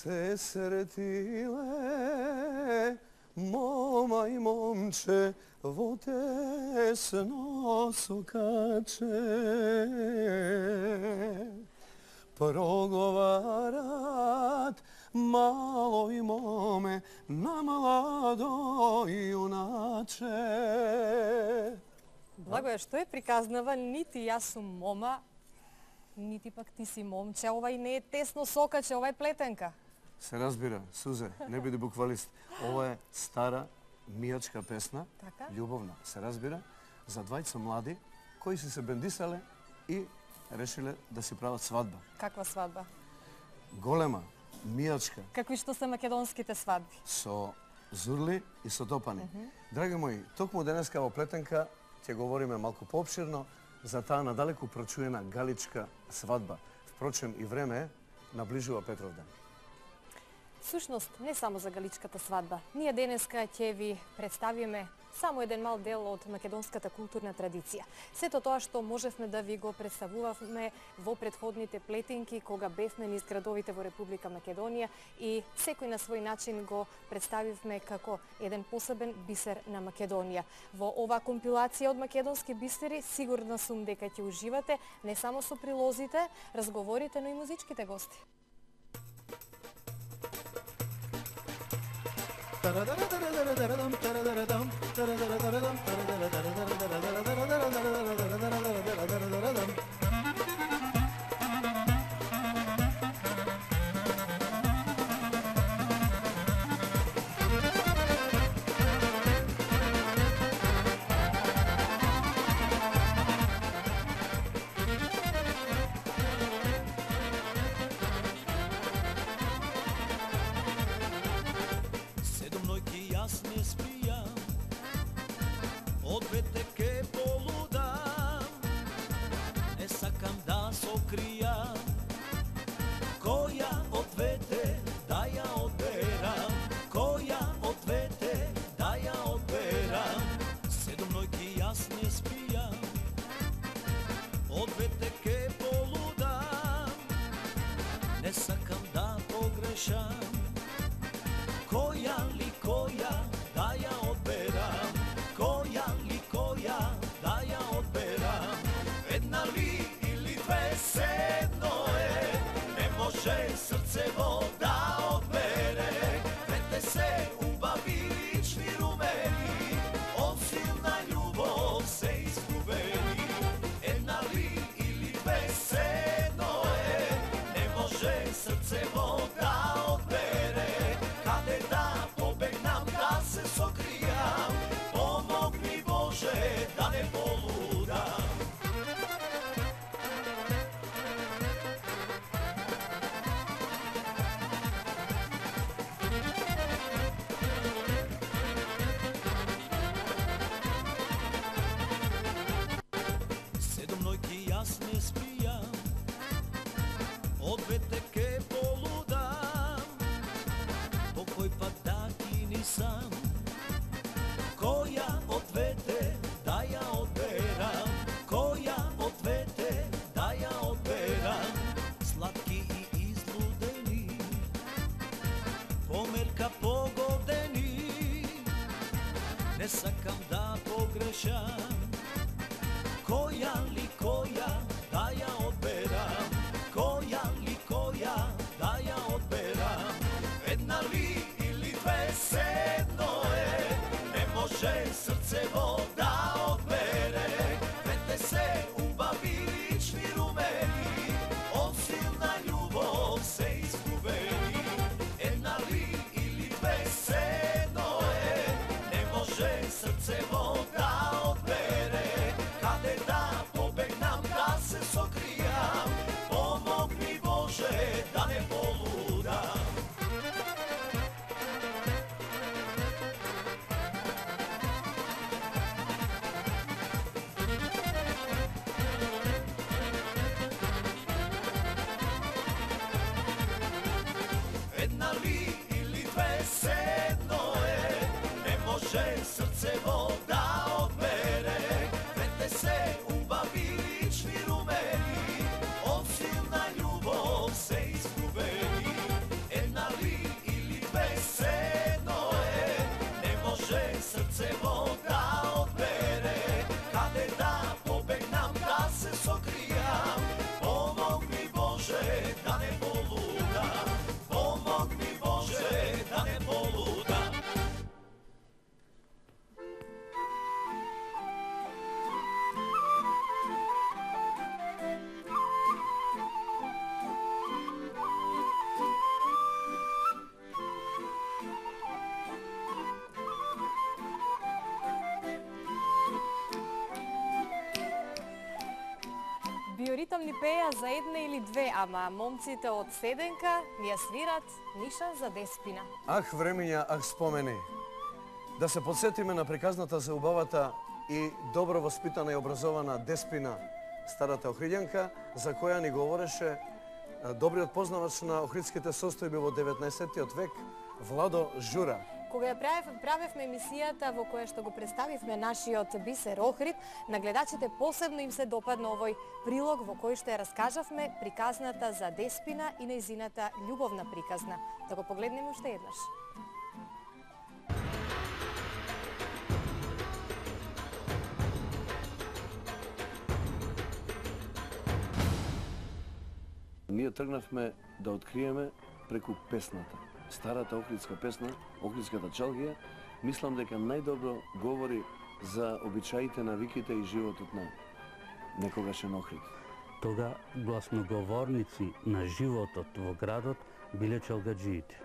se sretile, moma i momče, vo tesno sokače. Progovarat malo i mome na mlado junače. Благое, што е приказнава, нити јас сум мома, нити пак ти си момче. Овај не е тесно сокаче, ова е плетенка. Се разбира, Сузе, не биде буквалист. Ова е стара мијачка песна, љубовна, се разбира, за двајца млади кои се бендисале и решиле да си прават свадба. Каква свадба? Голема, мијачка. Какви што се македонските свадби? Со зурли и со топани. Драги мои, токму денеска во Плетенка ќе говориме малку поопширно за таа надалеку прочуена галичка свадба. Впрочем, и време наближува Петровден. Сушност, не само за галичката свадба. Ние денеска ќе ви представиме само еден мал дел од македонската културна традиција. Сето тоа што можевме да ви го представувавме во претходните плетинки, кога бевме низ градовите во Република Македонија и секој на свој начин го представивме како еден посебен бисер на Македонија. Во оваа компилација од македонски бисери сигурна сум дека ќе уживате не само со прилозите, разговорите, но и музичките гости. Silna ljubov se izgubeni, jedna Bože, srce voda odbere, kade da pobegnam, da se sokrijam. Pomogni Bože, da ne poludam, pomogni Bože, da ne poludam. Биоритам ни пеја за една или две, ама момците од Седенка ни ја свират Ниша за Деспина. Ах времења, ах спомени. Да се подсетиме на приказната за убавата и добро воспитана и образована Деспина, старата Охридјанка, за која ни говореше добриот познавач на охридските состојби во 19 век, Владо Жура. Кога ја правевме емисијата во која што го представивме нашиот бисер Охрид, на гледачите посебно им се допадна овој прилог во кој што ја раскажавме приказната за Деспина и нејзината љубовна приказна. Да го погледнеме уште еднаш. Ние тргнавме да откриеме преку песната. Старата охридска песна, охридската чалгија, мислам дека најдобро говори за обичаите, навиките и животот на некогашен Охрид. Тога гласноговорници на животот во градот биле чалгаджиите.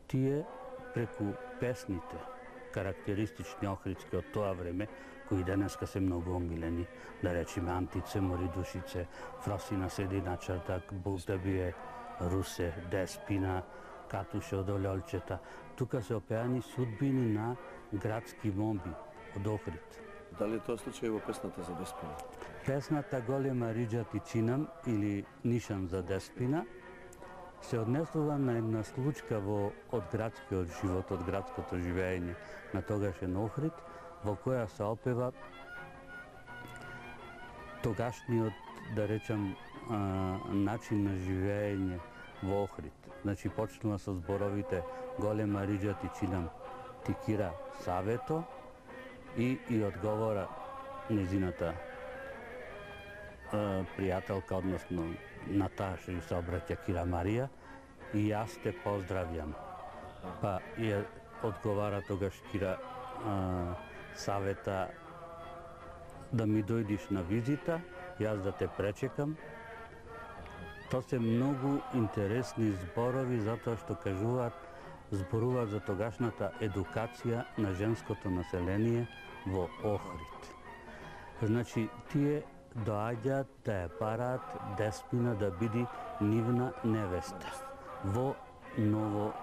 Тие преку песните, карактеристични охридски од тоа време, кои денеска се многу омилени, да речеме Антице, Моридушице, Фросина седи на чартак, Бултебие, Русе, Деспина, Катуше од Олјолчета. Тука се опеани судбини на градски момби од Охрид. Дали е тоа случај во песната за Деспина? Песната Голема риџа ти чинам или Нишан за Деспина се однесува на една случка од градскиот живот, од градското живење на тогашен Охрид, во која се опева тогашниот, да речам, начин на живење во Охрид. Значи, почнува со зборовите Голема риџа ти чинам ти кира Савето и одговора незината пријателка, односно Наташа, и се обраќа Кира Марија, и јас те поздравјам. Па ја одговара тогаш Кира Савета да ми дојдиш на визита, јас да те пречекам. Тоа се многу интересни зборови затоа што зборуваат за тогашната едукација на женското население во Охрид. Значи, тие доаѓаат да ја параат Деспина да биде нивна невеста во ново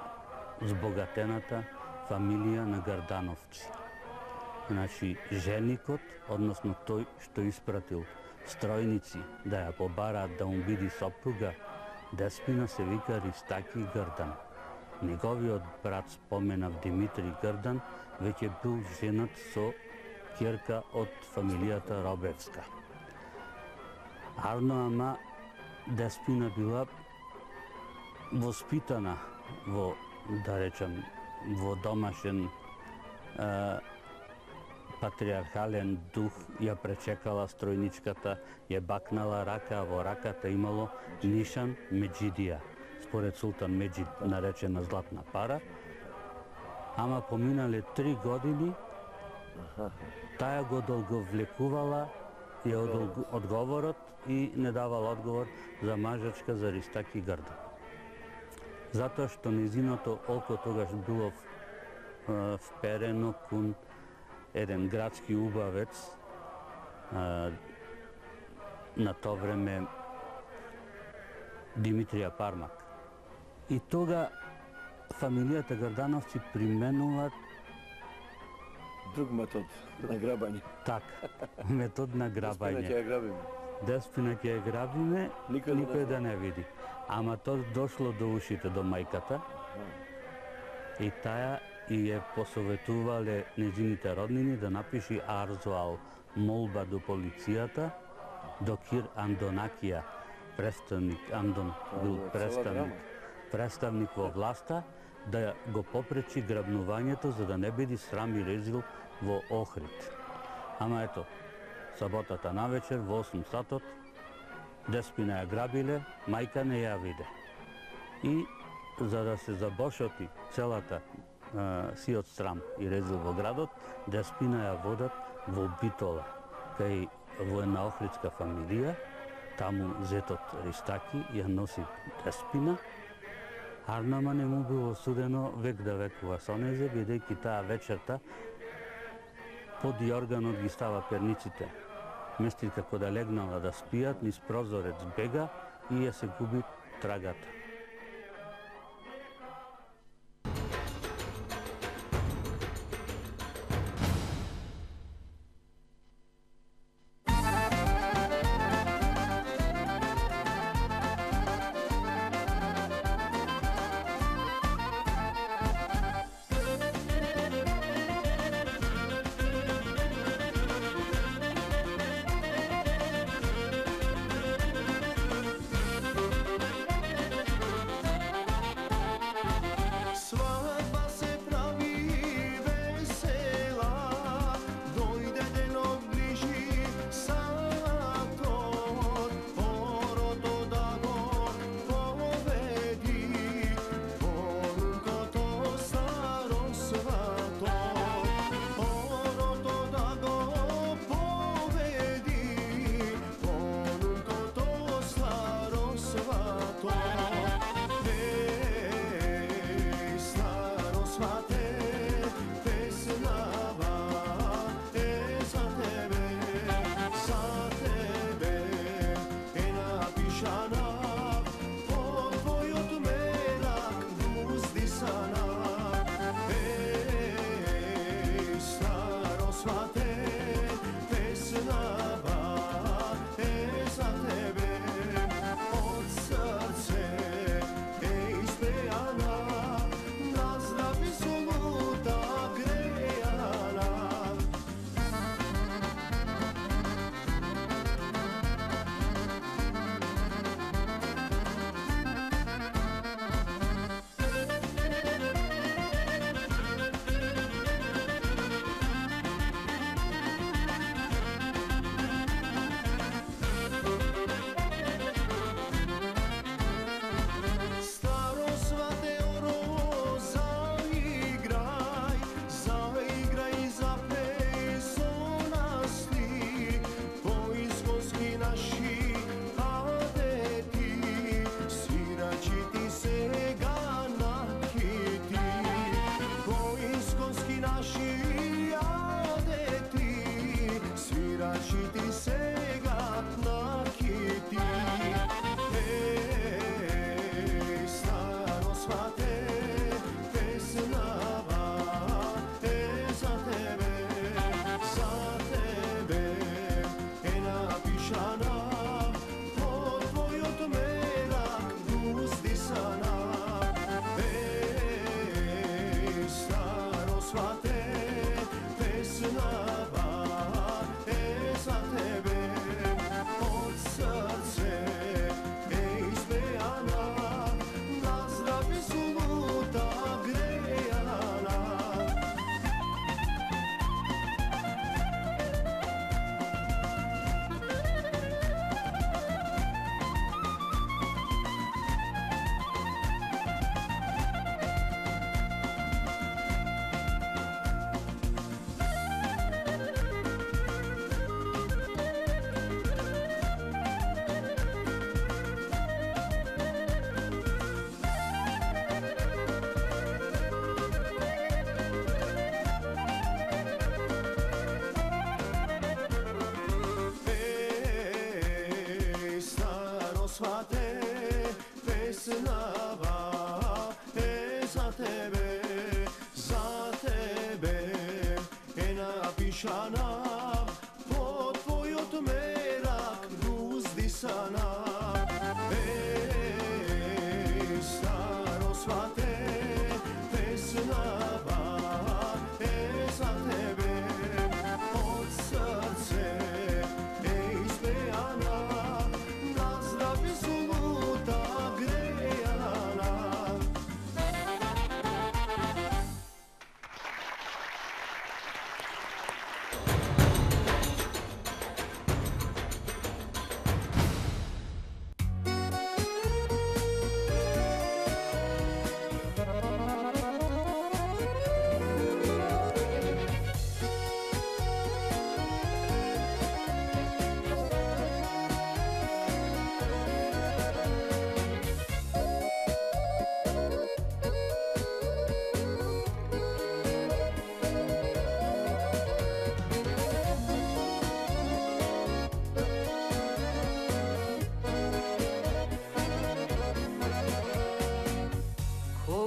збогатената фамилија на Гардановци. Значи, женикот, односно тој што испратил стројници да ја побараат да му биде сопруга, Деспина се вика Ристаки Грдан. Неговиот брат, споменав Димитри Грдан, веќе бил женат со ќерка од фамилијата Робевска. Ама Деспина била воспитана во, да речам, во домашен патриархален дух, ја пречекала стројничката, ја бакнала рака, а во раката имало нишан Меджидија, според Султан Меджид наречена златна пара. Ама поминале 3 години, таја го долговлекувала ја одговорот и не давала одговор за мажачка за Ристаки Грдан. Затоа што незиното око тогаш било вперено кон еден градски убавец, на тоа време Димитрија Пармак. И тога фамилијата Грдановци применуваат друг метод на грабање. Така, метод на грабање. Деспина ќе ја грабиме. Деспина ќе ја грабиме, никој да не види. Ама тоа дошло до ушите до мајката и таја и ја посоветувале незините роднини да напиши арзуал, молба до полицијата, до Кир Андонакија, представник Андон бил представник во власта, да го попречи грабнувањето за да не биде срам и резил во Охрид. Ама ето, саботата навечер во 8 сатот деспина ја грабиле, мајка не ја виде. И за да се забошоти целата сиот срам и резил во градот, деспина ја водат во Битола, кај во една охридска фамилија. Таму зетот Ристаки ја носи деспина. Арнама не му било судено век да векува со незе, бидејќи таа вечерта под јорганот ги става перниците. Мести како да легнала да спијат, низ прозорец бега и ја се губи трагата.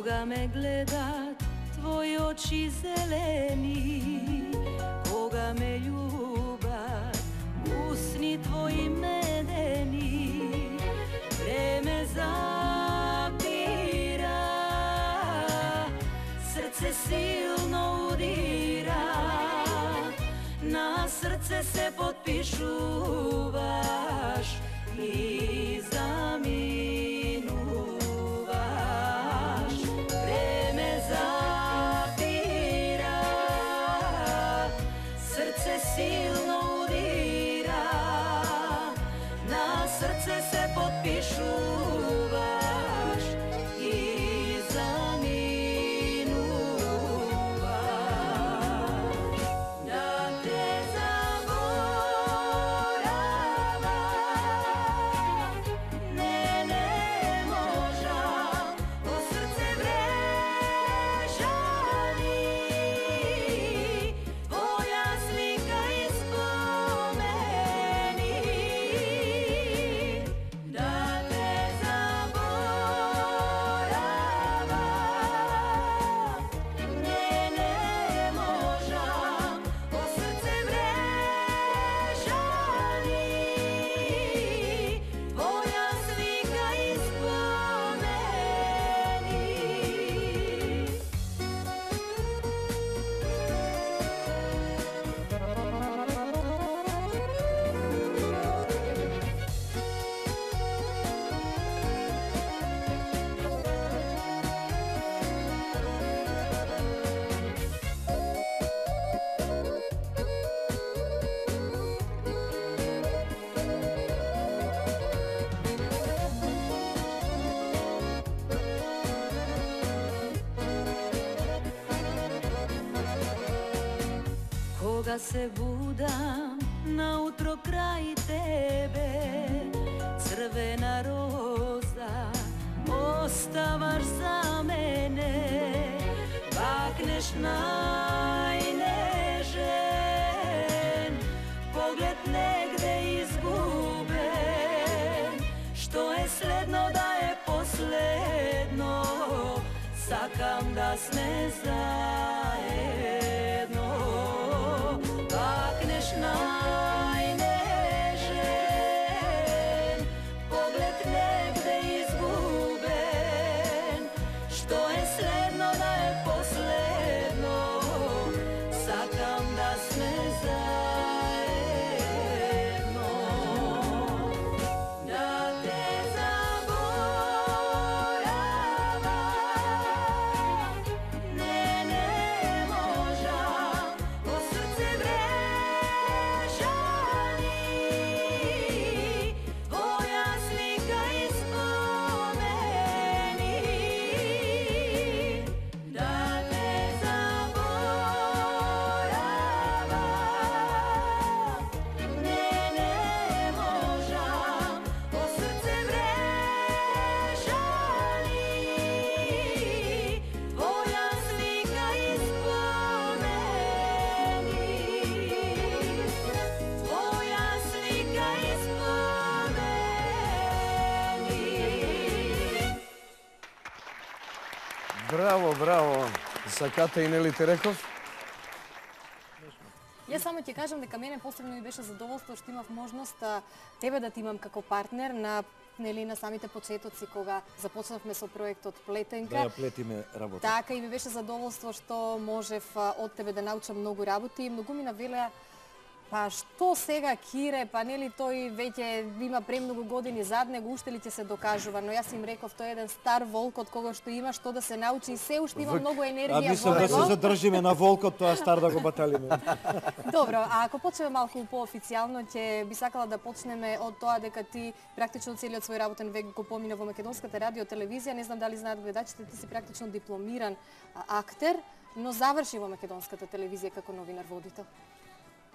Кога ме гледат твои очи зелени, кога ме љубат усни твои медени, време запира, срце силно удира, на срце се потпишуваш и заминуваш. Време запира, срце силно удира, на срце се потпишуваш и заминуваш. Да те заборавам, не можам, о срце врежани, твоја слика и спомени. Да те заборавам, не можам, о срце врежани, твоја слика и спомени. Кога се будам наутро крај тебе, црвена роза, оставаш за мене, бакнеш најнежен, поглед негде изгубен, што е следно да е последно, сакам да сме заедно. Бакнеш најнежен, поглед негде изгубен, што е следно да е последно, сакам да сме заедно. Да те заборавам, не можам, о срце врежани, твоја слика и спомени. Да те заборавам, не можам, о срце врежани, твоја слика и спомени. Твоја слика и спомени. Браво, браво. Сакате и нели те реков? Јас само ќе кажам дека мене посебно ми беше задоволство што имав можност тебе да ти имам како партнер на на самите почетоци кога започнавме со проектот Плетенка. Да ја плетиме работа. Така и ми беше задоволство што можев од тебе да научам многу работи и многу ми навелеа па што сега Кире, па нели тој веќе има премногу години зад него, уште ли ќе се докажува, но јас им реков тој е еден стар волк од кого што има што да се научи и се уште има многу енергија во мислам да се него. задржиме на волкот, тоа стар да го баталиме. Добро, а ако почнеме малку поофицијално, ќе би сакала да почнеме од тоа дека ти практично целиот свој работен век го помина во Македонската радио телевизија. Не знам дали знаат гледачите, ти си практично дипломиран актер, но заврши во Македонската телевизија како новинар водител.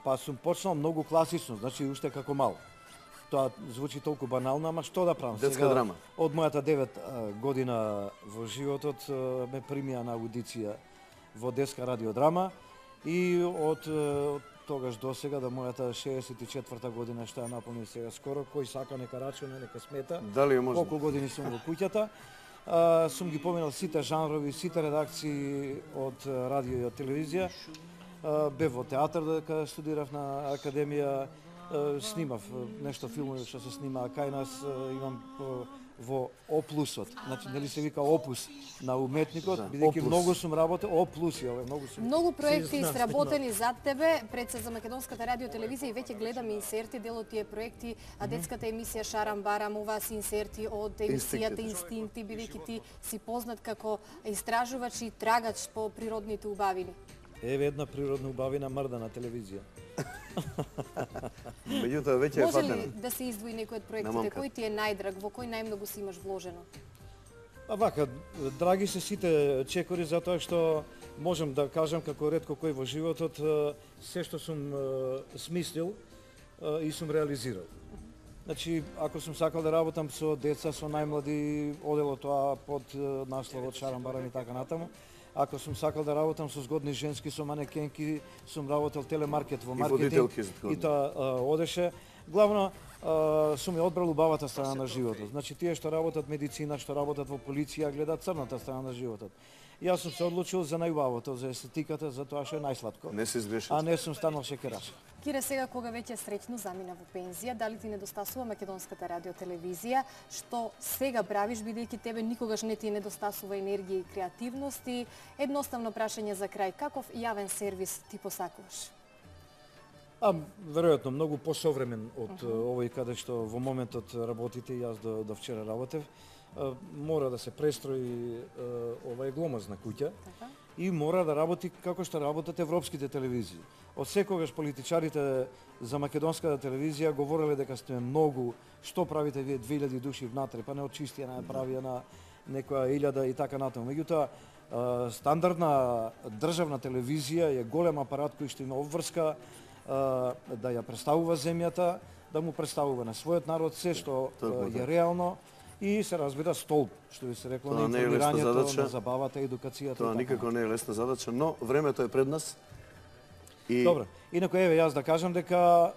Па сум почнал многу класично, значи уште како мал. Тоа звучи толку банално, ама што да правам? Детска драма. Од мојата 9 година во животот ме примија на аудиција во детска радиодрама и од тогаш до сега, до мојата 64-та година, што ја наполни сега скоро, кој сака нека рачуне, нека смета. Дали е можно? Колку години сум во куќата. Сум ги поминал сите жанрови, сите редакции од радио и од телевизија. Бев во театар дека студирав на академија, снимав нешто филмови што се снима кај нас, имам во Оплусот. Значи, нели се вика опус на уметникот, бидејќи многу сум работел, Оплуси, Многу проекти сработени зад тебе, пред се за Македонската радио телевизија и веќе гледам инсерти, дел од тие проекти, детската емисија Шарам Барам, ова си инсерти од емисијата Инстинкти, бидејќи ти си познат како истражувач и трагач по природните убавини. Еве една природна убавина мрда на телевизија. Меѓутоа веќе е Може ли фатена. да се издвои некој од проектите? Кој ти е најдраг, во кој најмногу си имаш вложено? Вака, драги се сите чекори затоа што можам да кажам како ретко кој во животот се што сум смислил и сум реализирал. Значи, ако сум сакал да работам со деца, со најмлади, одело тоа под насловот Шарам Барам и така натаму. Ако сум сакал да работам со згодни женски, со манекенки, сум работел телемаркет во маркетинг и тоа одеше. Главно сум ја одбрал убавата страна на животот. Значи тие што работат медицина, што работат во полиција, гледаат црната страна на животот. Јас сум се одлучил за најубавото, за естетиката, за тоа што е најсладко. Не се изгрешил. А не сум станал шекераш. Кире, сега кога веќе среќно замина во пензија, дали ти недостасува Македонската радио телевизија, што сега правиш, бидејќи тебе никогаш не ти недостасува енергија и креативност? И едноставно прашање за крај, каков јавен сервис ти посакуваш? Веројатно многу посовремен од овој каде што во моментот работите и јас до вчера работев. Мора да се престрои ова е гломазна куќа и мора да работи како што работат европските телевизии. Од секогаш политичарите за Македонската телевизија говореле дека сте многу, што правите вие 2000 души внатре, па не очистија на правија на некоја 1000 и така натаму. Меѓутоа, стандардна државна телевизија е голем апарат кој што има обврска да ја представува земјата, да му представува на својот народ се што е реално и се разбира столб, што би се рекло, на информирањето, на забавата, едукацијата. Тоа никако не е лесна задача, но времето е пред нас. Добро, инако еве јас да кажам дека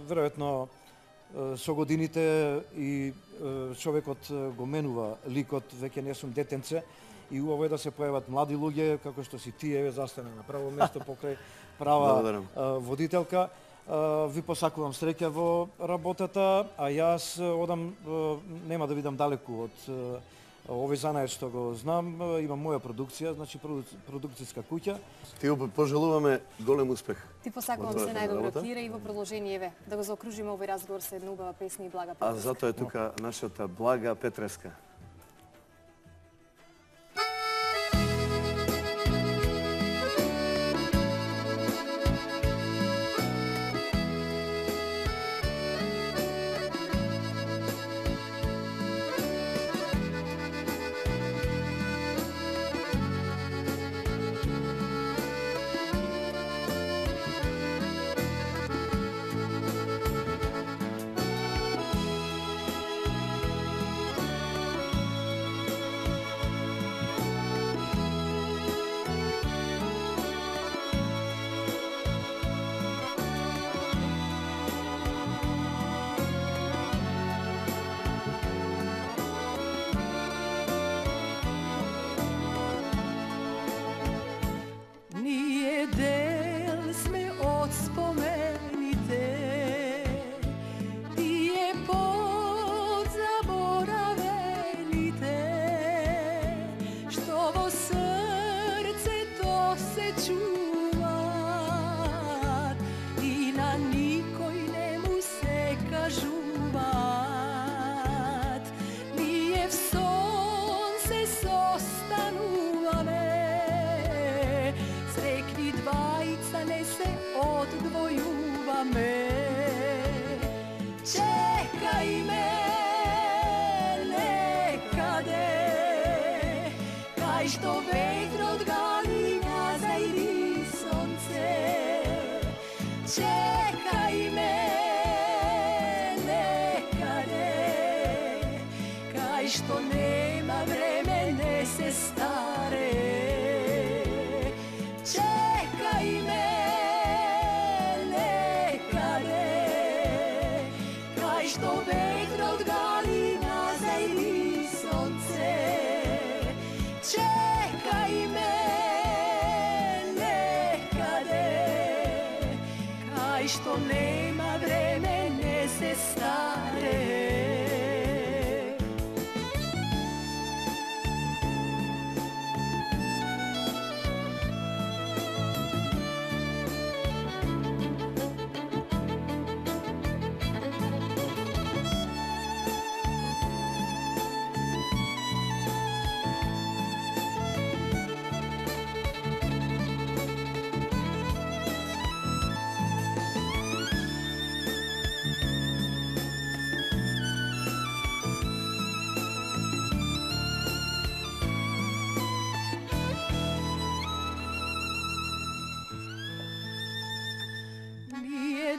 веројатно со годините и човекот го менува ликот, веќе не сум детенце и убаво е да се појават млади луѓе, како што си ти, еве застане на право место покрај права водителка. Ви посакувам среќа во работата, а јас одам, нема да видам далеку од овој занаед што го знам, имам моја продукција, значи продукцијска куќа. Ти пожелуваме голем успех. Ти посакувам се најдобро, Кире, и во продолжение, еве, да го заокружиме овој разговор со една убава песна и Блага Петреска. А затоа е тука нашата Блага Петреска. Što nema vreme, ne se stare. Čekaj me nekade, kaj što vetro kaj što nema vremene se stare.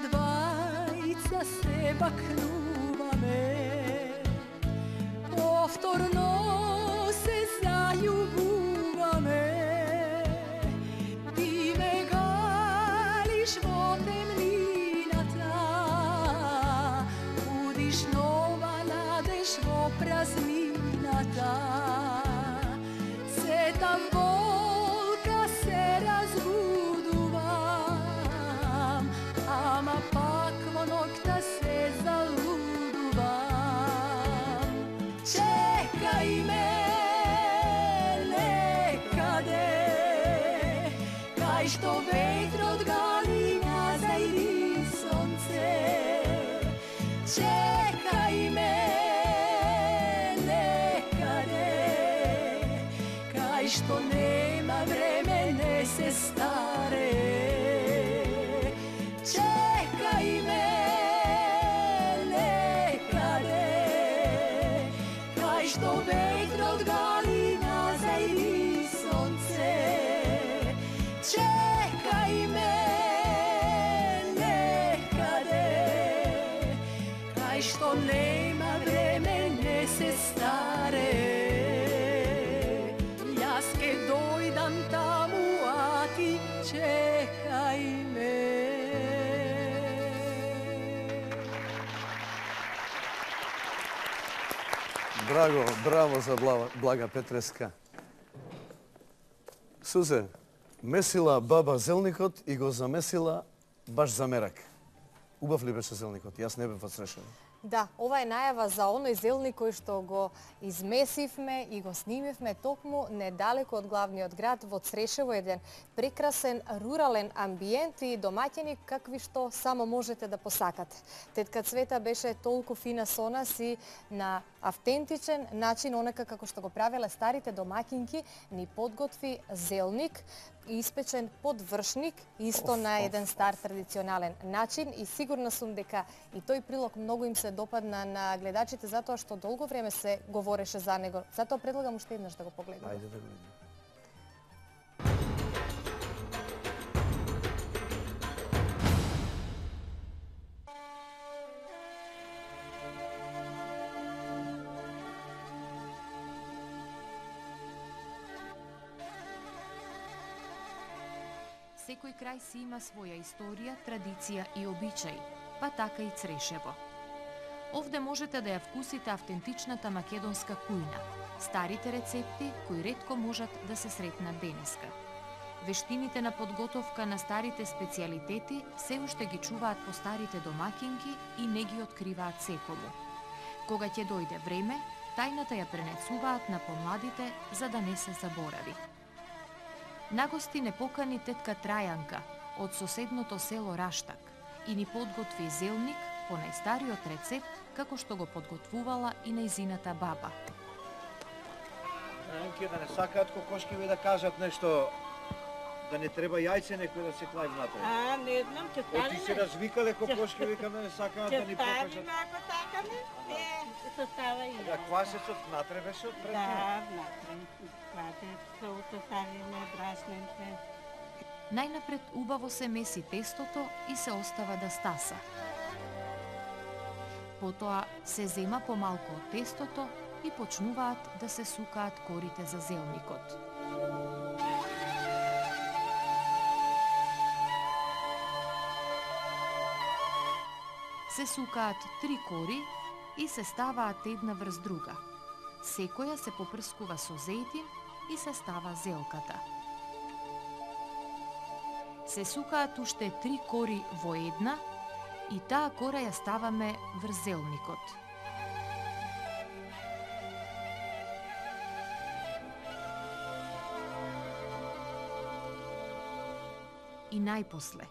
Dvajca se baknuvame, povtorno se zaljubuvame. Ti me gališ vo temninata, budiš nova nadeš vo prazninata. Se tam volka se razbuduvam, ama pak vo nokta se zaluduvam. Čekaj me nekade, kaj što vetro odgali na zajdi sonce. Čekaj me nekade, kaj što nema vremene se stare. Čekaj me nekade, kaj što vetro odgali na zajdi sonce. Čekaj me nekade, kaj što nema vremene se stare. Jaz ke dojdam tamu, a ti čekaj me. Bravo za Blaga Petreska. Suze, месила баба зелникот и го замесила баш за мерак. Убав ли беше зелникот? Јас не бев одсрешен. Да, ова е најава за оној зелник кој што го измесивме и го снимивме токму недалеку од главниот град во Црешево, еден прекрасен рурален амбиент и домаќини какви што само можете да посакате. Тетка Цвета беше толку фина со нас и на автентичен начин, онака како што го правеле старите домаќинки, ни подготви зелник, испечен под вршник, исто на еден стар традиционален начин, и сигурна сум дека и тој прилог многу им се допадна на гледачите затоа што долго време се говореше за него. Затоа предлагам уште еднаш да го погледнеме. Ајде да го видиме. Секој крај си има своја историја, традиција и обичаи, па така и Црешево. Овде можете да ја вкусите автентичната македонска кујна, старите рецепти кои ретко можат да се сретнат денеска. Вештините на подготовка на старите специјалитети се уште ги чуваат по старите домакинки и не ги откриваат секому. Кога ќе дојде време, тајната ја пренесуваат на помладите за да не се заборави. На гости не покани тетка Трајанка од соседното село Раштак и ни подготви зелник по најстариот рецепт како што го подготвувала и нејзината баба. Трајанки да не сакаат кокошкеви да кажат нешто, да не треба јајце некој да се клај внатре. А, не знам, ќе ставиме. Оти се развикале кокошкеви кога не сакаат да ни покажат. Ќе ставиме ако сакаме. Се става и. Да, квасецот внатре беше од предно. Да, внатре. Квасецот ставиме, брасненце. Најнапред убаво се меси тестото и се остава да стаса. Потоа се зема помалку од тестото и почнуваат да се сукаат корите за зелникот. Се сукаат 3 кори и се ставаат една врз друга. Секоја се попрскува со зејтин и се става зелката. се сукаат уште 3 кори во една и таа кора ја ставаме врз зелникот. И најпосле,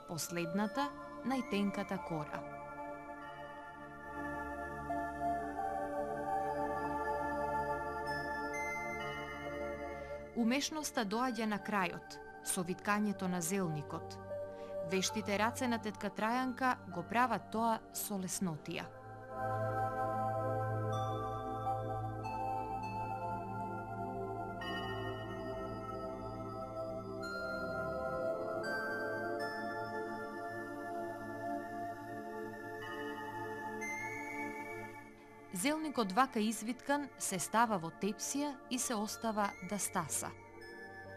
последната, најтенката кора. Умешноста доаѓа на крајот, со виткањето на зелникот. Вештите раце на тетка Трајанка го прават тоа со леснотија. Зелникот вака извиткан се става во тепсија и се остава да стаса.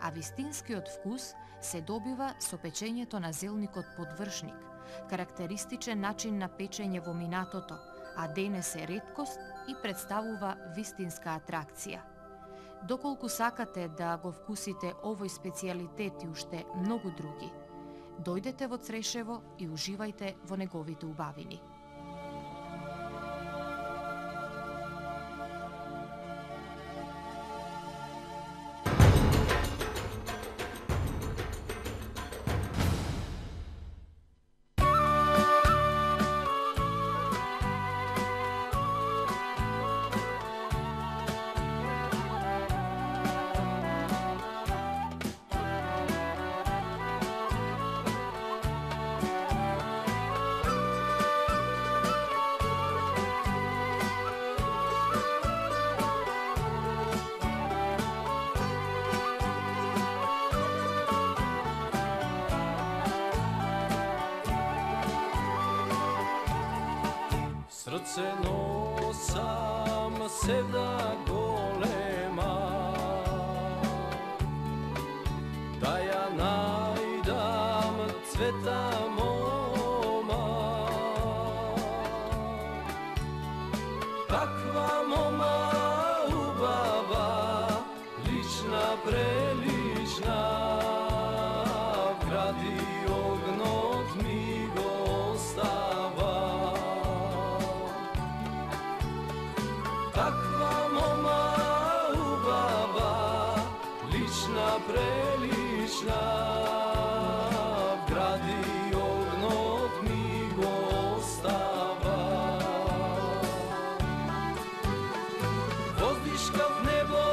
А вистинскиот вкус се добива со печењето на зелникот под вршник, карактеристичен начин на печење во минатото, а денес е реткост и представува вистинска атракција. Доколку сакате да го вкусите овој специјалитет и уште многу други, дојдете во Црешево и уживајте во неговите убавини. Srce nosam sevda golema, da ja najdam cveta moma. Takva moma ubava, lična, prelična, gradi ognot mi gostava. Takva moma ubava, lična, prelična, gradi ognot mi gostava. Vozdiška v nebo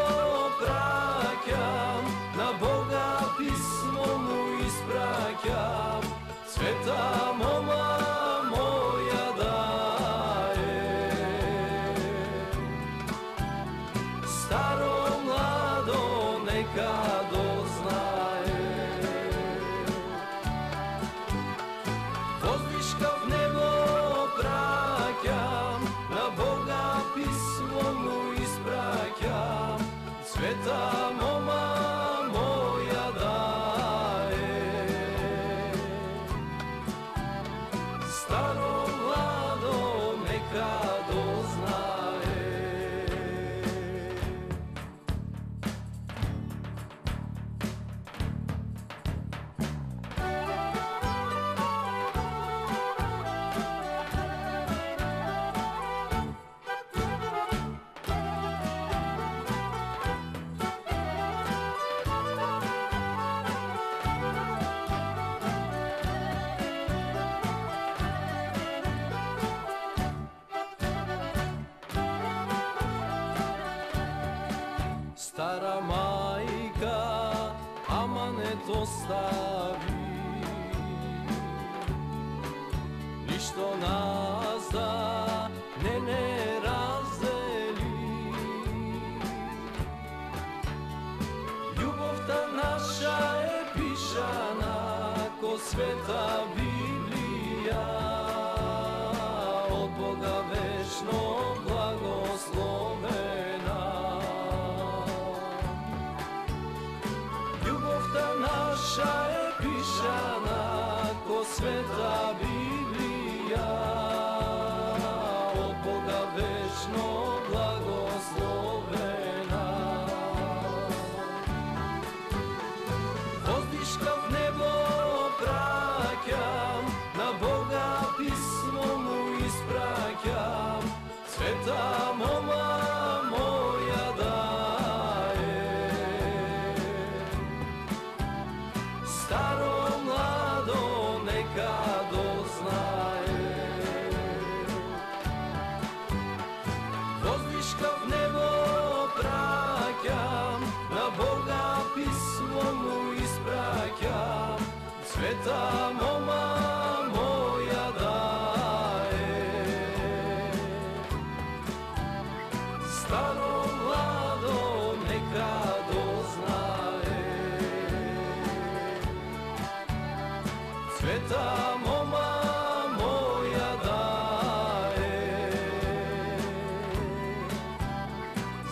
praćam, na Boga pismo mu ispraćam, cveta moma moja daje. Staro mlado neka doznaje. Vozdiška v nebo praćam, na Boga pismo mu ispraćam, cveta moma moja daje. Staro mlado neka doznaje. Stara majka amanet ostavi, ništo nas da ne razdeli. Ljubov ta naša je pišana ko sveta Biblija, od Boga večno blagoslovena. Naša je pišana ko sveta Biblija, od Boga večno blagoslovena. Vozdiška v nebo Sveta moma moja daje, staro mlado neka doznaje. Sveta moma moja daje,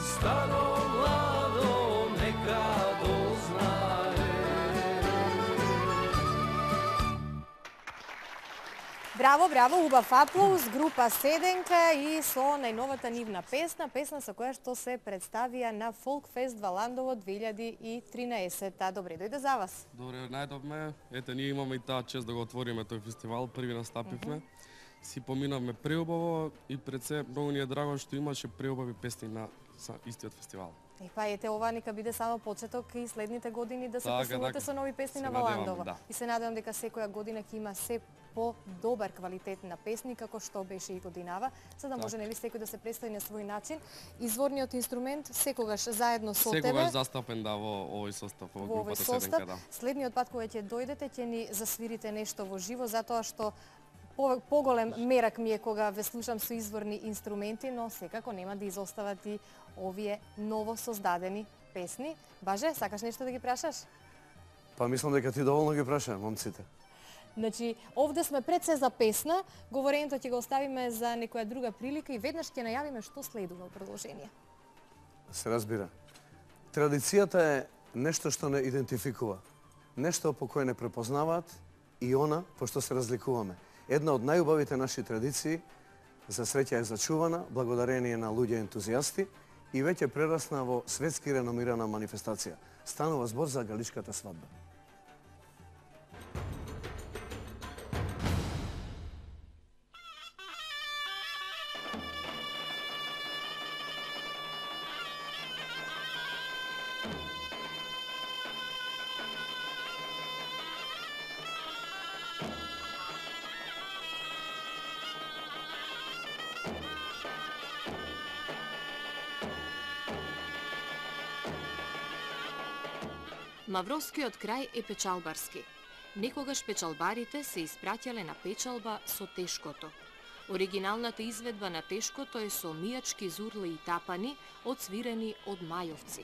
staro mlado neka doznaje. Браво, браво, убав аплауз, група Седенка и со најновата нивна песна, песна со која што се представија на Фолкфест Валандово 2013. Добре, дојде за вас. Добре, најдобме. Ете, ние имаме и таа чест да го отвориме тој фестивал, први настапивме. Си поминавме преубаво и пред се многу ни е драго што имаше преубави песни на истиот фестивал. И па ете, ова нека биде само почеток и следните години да се Така, посилувате така. со нови песни Се на надеваме, Валандово. да. И се надевам дека секоја година ќе има се по-добар квалитет на песни, како што беше и годинава, за да може нели секој да се представи на свој начин. Изворниот инструмент секогаш заедно со тебе. Секогаш застапен во овој состав, во Во овој групата состав. Седенка, да. Следниот пат кога ќе дојдете ќе ни засвирите нешто во живо, затоа што поголем мерак ми е кога ве слушам со изворни инструменти, но секако нема да изостават и овие ново создадени песни. Баже, сакаш нешто да ги прашаш? Па мислам дека ти доволно ги праша, момците. Значи, овде сме пред се за песна, говорењето ќе го оставиме за некоја друга прилика и веднаш ќе најавиме што следува во продолжение. Се разбира. Традицијата е нешто што не идентификува. Нешто по кое не препознаваат и она по што се разликуваме. Една од најубавите наши традиции, за среќа е зачувана, благодарение на луѓе ентузијасти и веќе прерасна во светски реномирана манифестација. Станува збор за галичката свадба. Мавровскиот крај е печалбарски. Некогаш печалбарите се испраќале на печалба со тешкото. Оригиналната изведба на тешкото е со мијачки зурли и тапани, одсвирени од мајовци.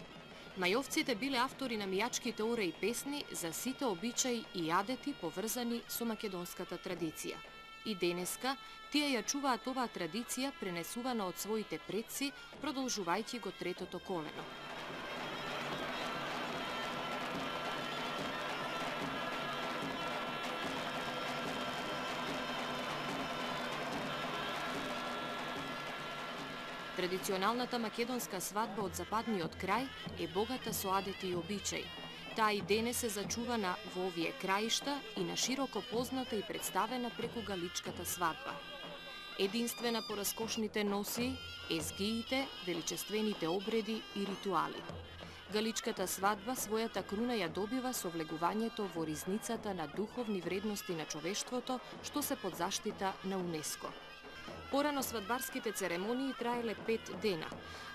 Мајовците биле автори на мијачките ора и песни за сите обичаи и јадети поврзани со македонската традиција. И денеска, тие ја чуваат оваа традиција пренесувана од своите предци, продолжувајќи го третото колено. Традиционалната македонска свадба од западниот крај е богата со адети и обичаи. Таа и денес е зачувана во овие краишта и на широко позната и представена преку галичката свадба. Единствена по раскошните носи, езгиите, величествените обреди и ритуали. Галичката свадба својата круна ја добива со влегувањето во ризницата на духовни вредности на човештвото, што се под заштита на УНЕСКО. Порано свадбарските церемонии траеле 5 дена,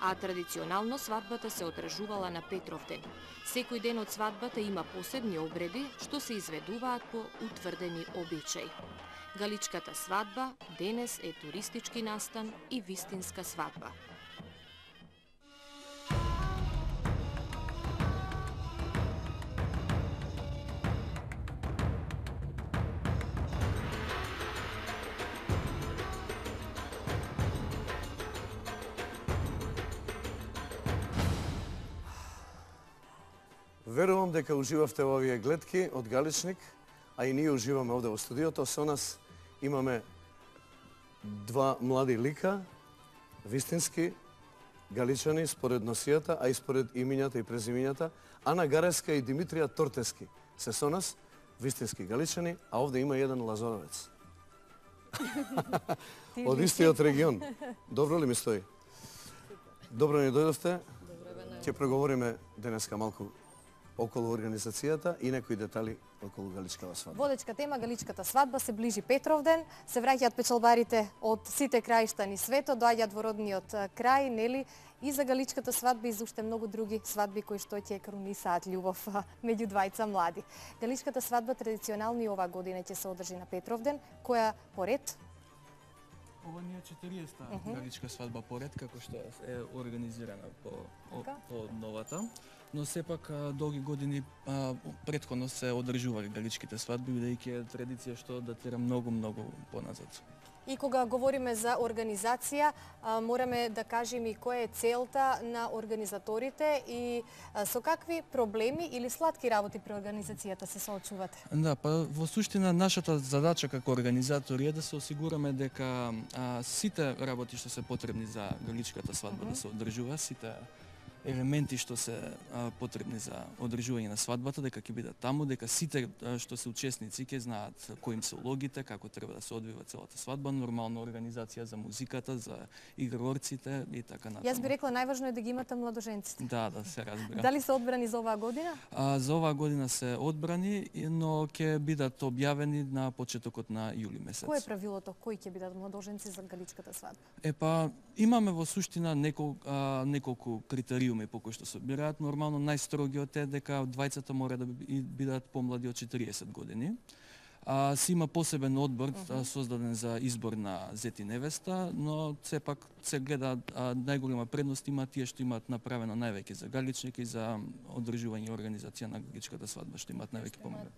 а традиционално свадбата се одржувала на Петровден. Секој ден од свадбата има посебни обреди, што се изведуваат по утврдени обичаи. Галичката свадба денес е туристички настан и вистинска свадба. Верувам дека уживавте во овие гледки од Галичник, а и ние уживаме овде во студиото. Со нас имаме два млади лика, вистински галичани според носијата, а и според имињата и презимињата. Ана Гареска и Димитрија Тортески се со нас, вистински галичани, а овде има еден лазоровец. Од истиот регион. Добро ли ми стои? Добро ни дојдовте. Ќе преговориме денеска малку околу организацијата и некои детали околу галичкава свадба. Водечка тема галичката свадба, се ближи Петровден, се враќаат печалбарите од сите краишта ни светот, доаѓаат во родниот крај, нели? И за галичката свадба и за уште многу други свадби кои што ќе крунисаат љубов меѓу двајца млади. Галичката свадба традиционално и оваа година ќе се одржи на Петровден, која поред Ова ни е 40-та галичка свадба поред, како што е организирана по новата. Но сепак долги години претходно се одржували галичките свадби, бидејќи е традиција што датира многу поназад. И кога говориме за организација, мораме да кажеме и која е целта на организаторите и со какви проблеми или сладки работи при организацијата се соочувате? Да, па во суштина нашата задача како организатори е да се осигураме дека сите работи што се потребни за галичката свадба да се одржува, сите елементи што се потребни за одржување на свадбата, дека ќе бидат таму, дека сите што се учесници ќе знаат кои им се улогите, како треба да се одвива целата свадба, нормална организација за музиката, за игрорците и така натаму. Јас би рекла најважно е да ги имате младоженците. Да, се разбира. Дали се одбрани за оваа година? За оваа година се одбрани, но ќе бидат објавени на почетокот на јули месец. Кој е правилото? Кои ќе бидат младоженци за галичката Па свадба? имаме во суштина неколку критериуми по кои што се бираат. Нормално најстрогиот е дека двајцата мора да бидат помлади од 40 години. Си има посебен одбор создаден за избор на зет и невеста, но сепак се гледа најголема предност има тие што имаат направено највеќе за галичник и за одржување и организација на галичката свадба, што имаат највеќе помага.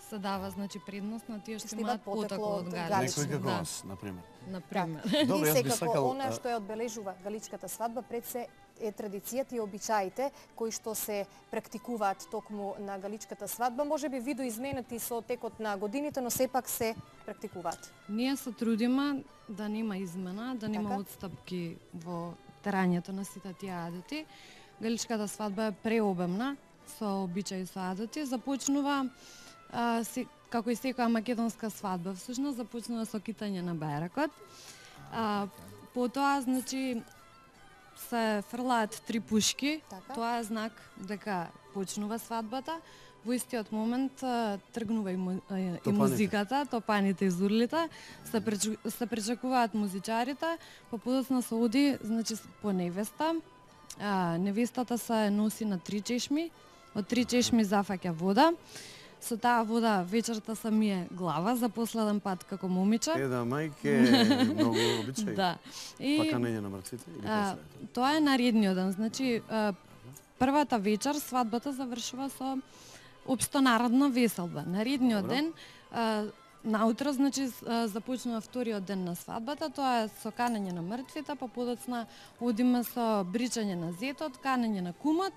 Се дава значи предност на тие што имаат потекло од галичник. Некој како вас, например. И секако она што ја одбележува галичката свадба пред се е традицијата и обичаите кои што се практикуваат токму на галичката свадба, може би видоизменети со текот на годините, но сепак се практикуваат. Ние се трудиме да нема измена, да нема отстапки во терањето на сите тие адати. Галичката свадба е преобемна со обичаи со адати, започнува како и секоја македонска свадба, всушност започнува со китање на бајракот. Потоа, значи, се фрлаат 3 пушки, тоа е знак дека почнува свадбата. Во истиот момент тргнува и музиката, топаните и зурлите, се пречекуваат музичарите, па подоцна се оди, значи, по невеста. Невестата се носи на 3 чешми, од 3 чешми зафаќа вода. Со таа вода вечерта се мие глава за последен пат како момиче. Да, мајке, многу обичај. Да. Пакање на мртвите или после? Тоа е наредниот ден. Значи, првата вечер свадбата завршува со општо народна веселба. Наредниот ден, наутро, значи, започнува вториот ден на свадбата, тоа е со канење на мртвите, па подоцна одиме со бричање на зетот, канење на кумот.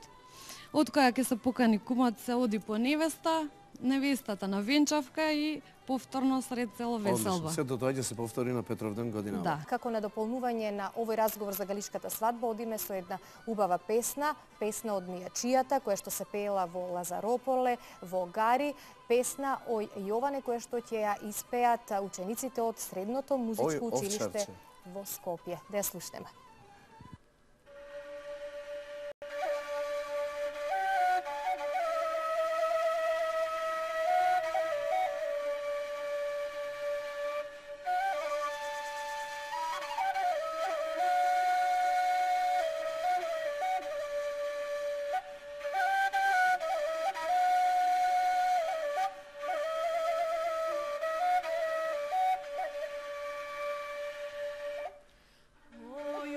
Од која ќе се покани кумот, се оди по невеста, невестата на венчавка и повторно сред цела веселба. Сето тоа ќе се повтори на Петровден година. Да. Како на дополнување на овој разговор за галичката свадба, одиме со една убава песна од Мијачијата, која што се пеела во Лазарополе, во Гари, песна о Јоване, која што ќе ја испеат учениците од Средното музичко училиште во Скопје. Да ја слушнеме. Ой,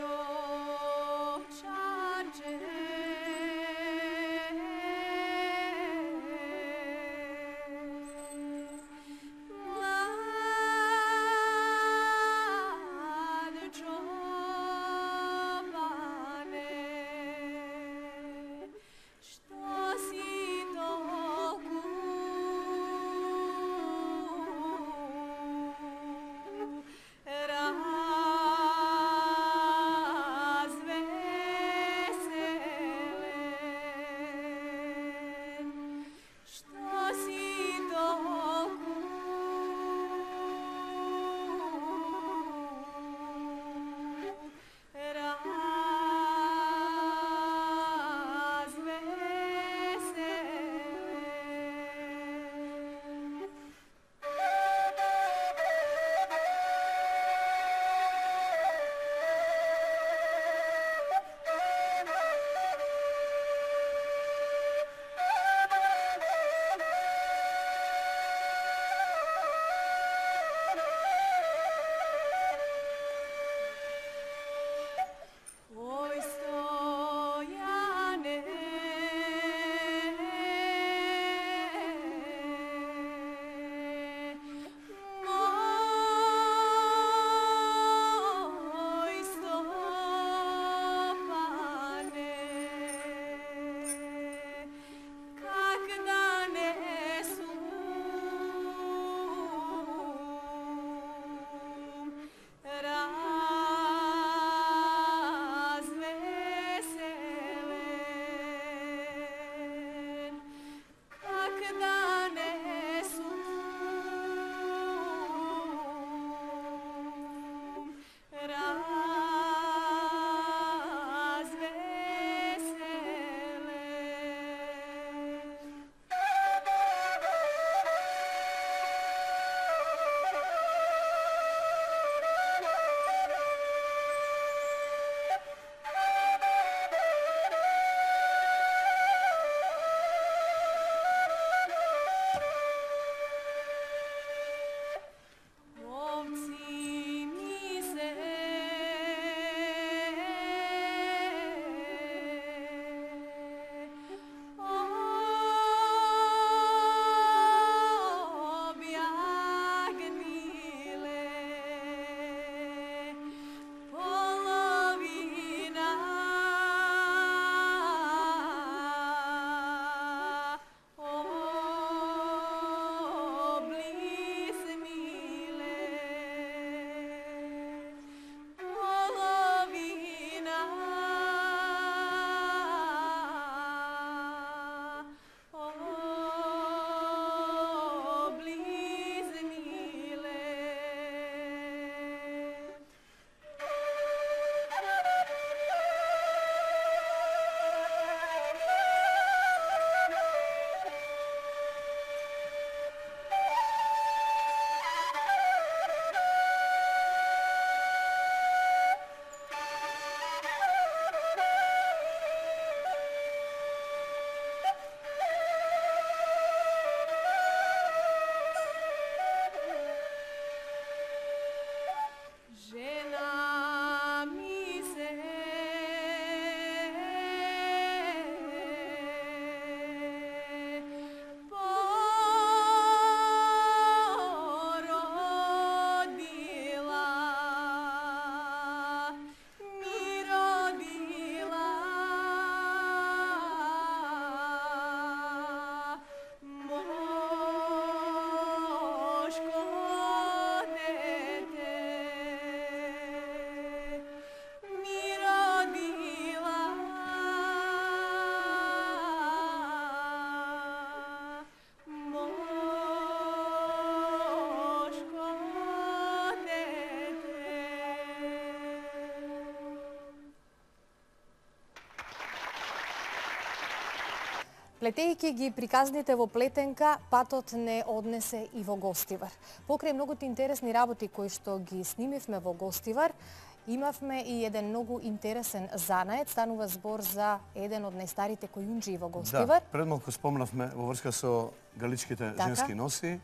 Плетејќи ги приказните во Плетенка, патот не однесе и во Гостивар. Покрај многуте интересни работи кои што ги снимивме во Гостивар, имавме и еден многу интересен занает. Станува збор за еден од најстарите којунџии во Гостивар. Да, пред малку спомнавме во врска со галичките женски носи,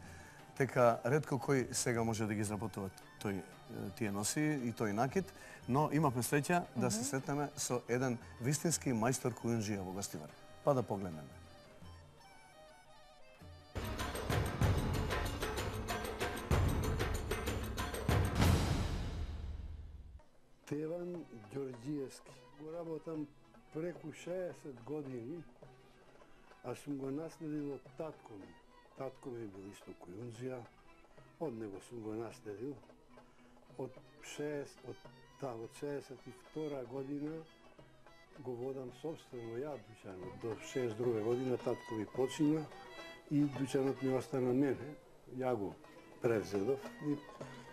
дека ретко кој сега може да ги изработува тие носи и тој накид, но имавме среќа да се сретнеме со еден вистински мајстор којунџија во Гостивар. Па да погледнеме. Теван Ѓорѓиевски. Го работам преку 60 години, а сум го наследил од татко ми. Татко ми бил исто којунџија, од него сум го наследил. Од 62 година го водам собствено ја дуќанот. До 62 година татко ми почина и дуќанот ми остана мене. Ја го превзедов и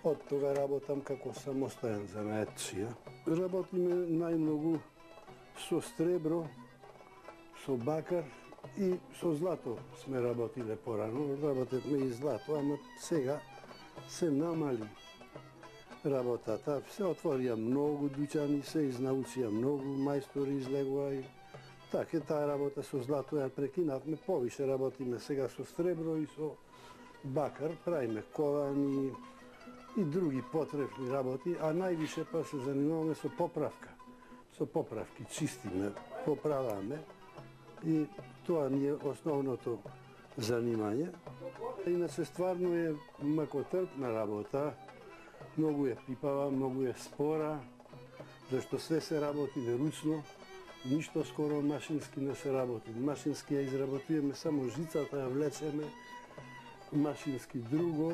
од тога работам како самостоен занаетчија. Работиме најмногу со сребро, со бакар и со злато сме работиле порано. Работевме и злато, ама сега се намали работата. Се отворија многу дуќани, се изнаучија многу мајстори излегува и така таа работа со злато ја прекинавме. Повише работиме сега со сребро и со бакар, правиме ковани и други потребни работи, а највише па се занимаваме со поправка. Со поправки чистиме, поправаме и тоа ни е основното занимање. Иначе стварно е макотрпна работа, многу е пипава, многу е спора, зашто све се работи ручно, ништо скоро машински не се работи. Машински ја изработуваме, само жицата ја влечеме, машински друго,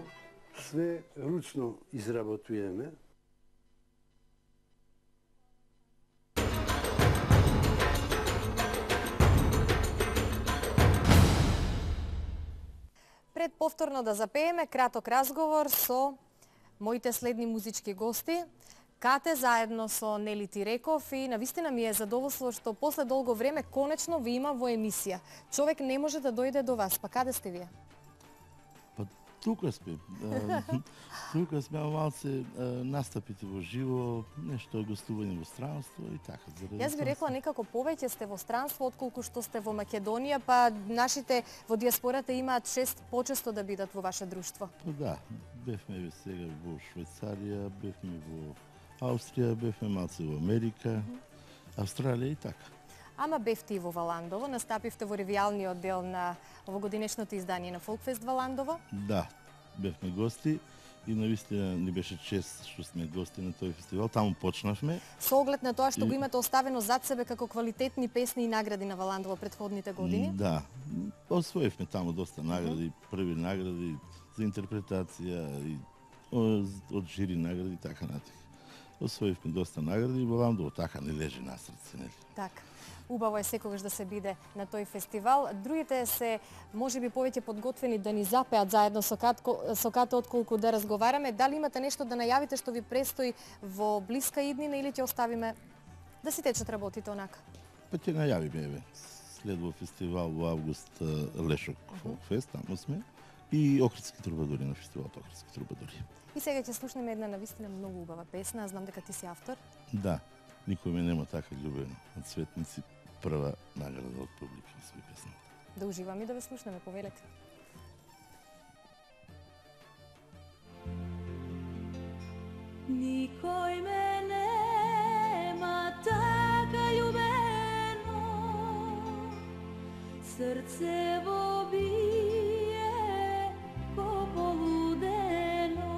све ручно изработуваме. Пред повторно да запееме краток разговор со моите следни музички гости. Кате заедно со Нели Тиреков и навистина ми е задоволство што после долго време конечно ви има во емисија. Човек не може да дојде до вас, па каде сте вие? Тука сме. Тука сме малце настапите во живо, нешто гостување во странство и така. Јас би рекла некако повеќе сте во странство отколку што сте во Македонија, па нашите во диаспората имаат чест почесто да бидат во ваше друштво. Да, бевме сега во Швајцарија, бевме во Австрија, бевме малце во Америка, Австралија и така. Ама бевте и во Валандово, настапивте во ревијалниот дел на овогодинешното издание на Фолкфест Валандово. Да, бевме гости и навистина ни беше чест што сме гости на тој фестивал. Таму почнавме. Со оглед на тоа што го имате оставено зад себе како квалитетни песни и награди на Валандово предходните години? Да, освоивме таму доста награди, први награди за интерпретација и од жири награди и така натаму. Освоивме доста награди и Валандово така не лежи на срце, нели? Така. Убаво е секогаш да се биде на тој фестивал. Другите се можеби повеќе подготвени да ни запеат заедно со Кате отколку да разговараме. Дали имате нешто да најавите што ви предстои во блиска иднина или ќе оставиме да си течат работите онака? Па ќе најавиме, еве. Следува фестивал во август Лешок Фолкфест, таму сме. И Охридски трубадури на фестивалот Охридски трубадури. И сега ќе слушнеме една навистина многу убава песна. Знам дека ти си автор. Да, никој ме нема така љубено. Од Цветници прва награда од публика на свој песна. Да уживам и да ве слушнеме, повелете. Никој ме нема така љубено, срце во бие ко полудено.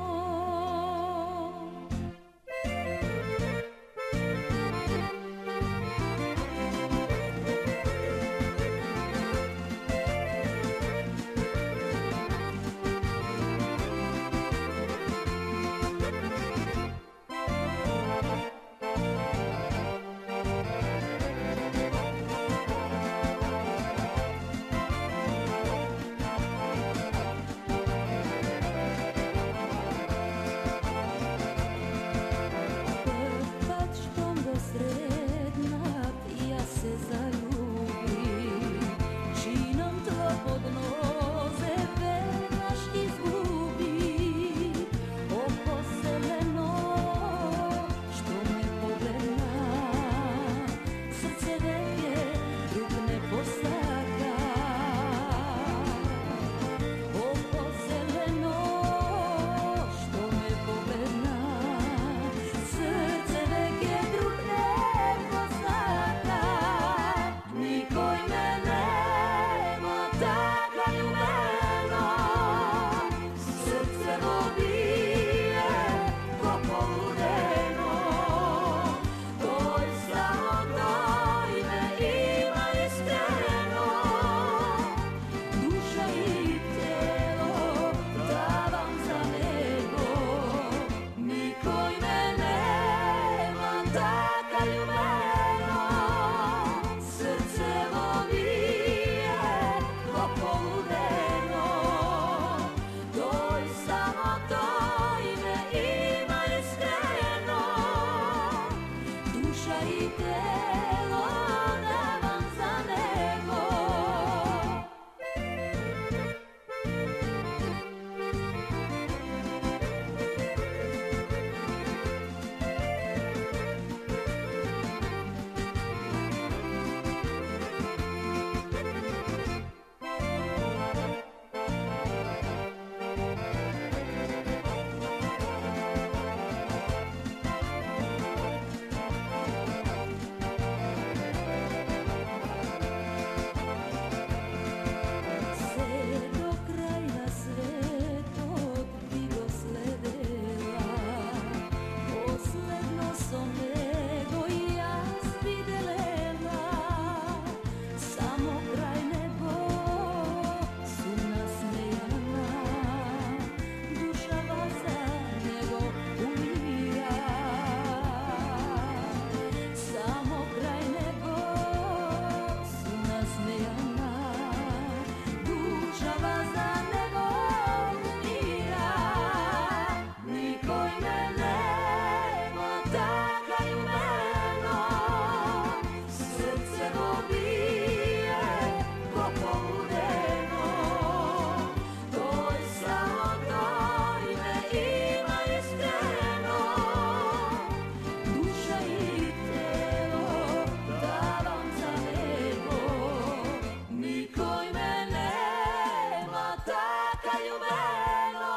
ljubeno,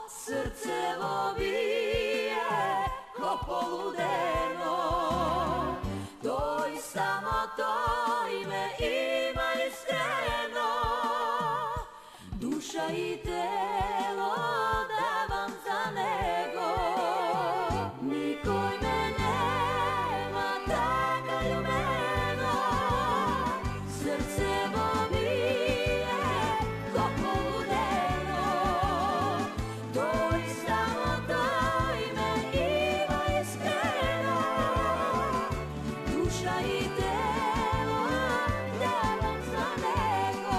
srcevo bije ko poludeno. Toj samo toj me ima iskreno, duša i telo davam za nego. Nikoj me nema taka ljubeno, srcevo bije ko poludeno. Toj samo toj me ima iskreno, duša i telo davam za nego.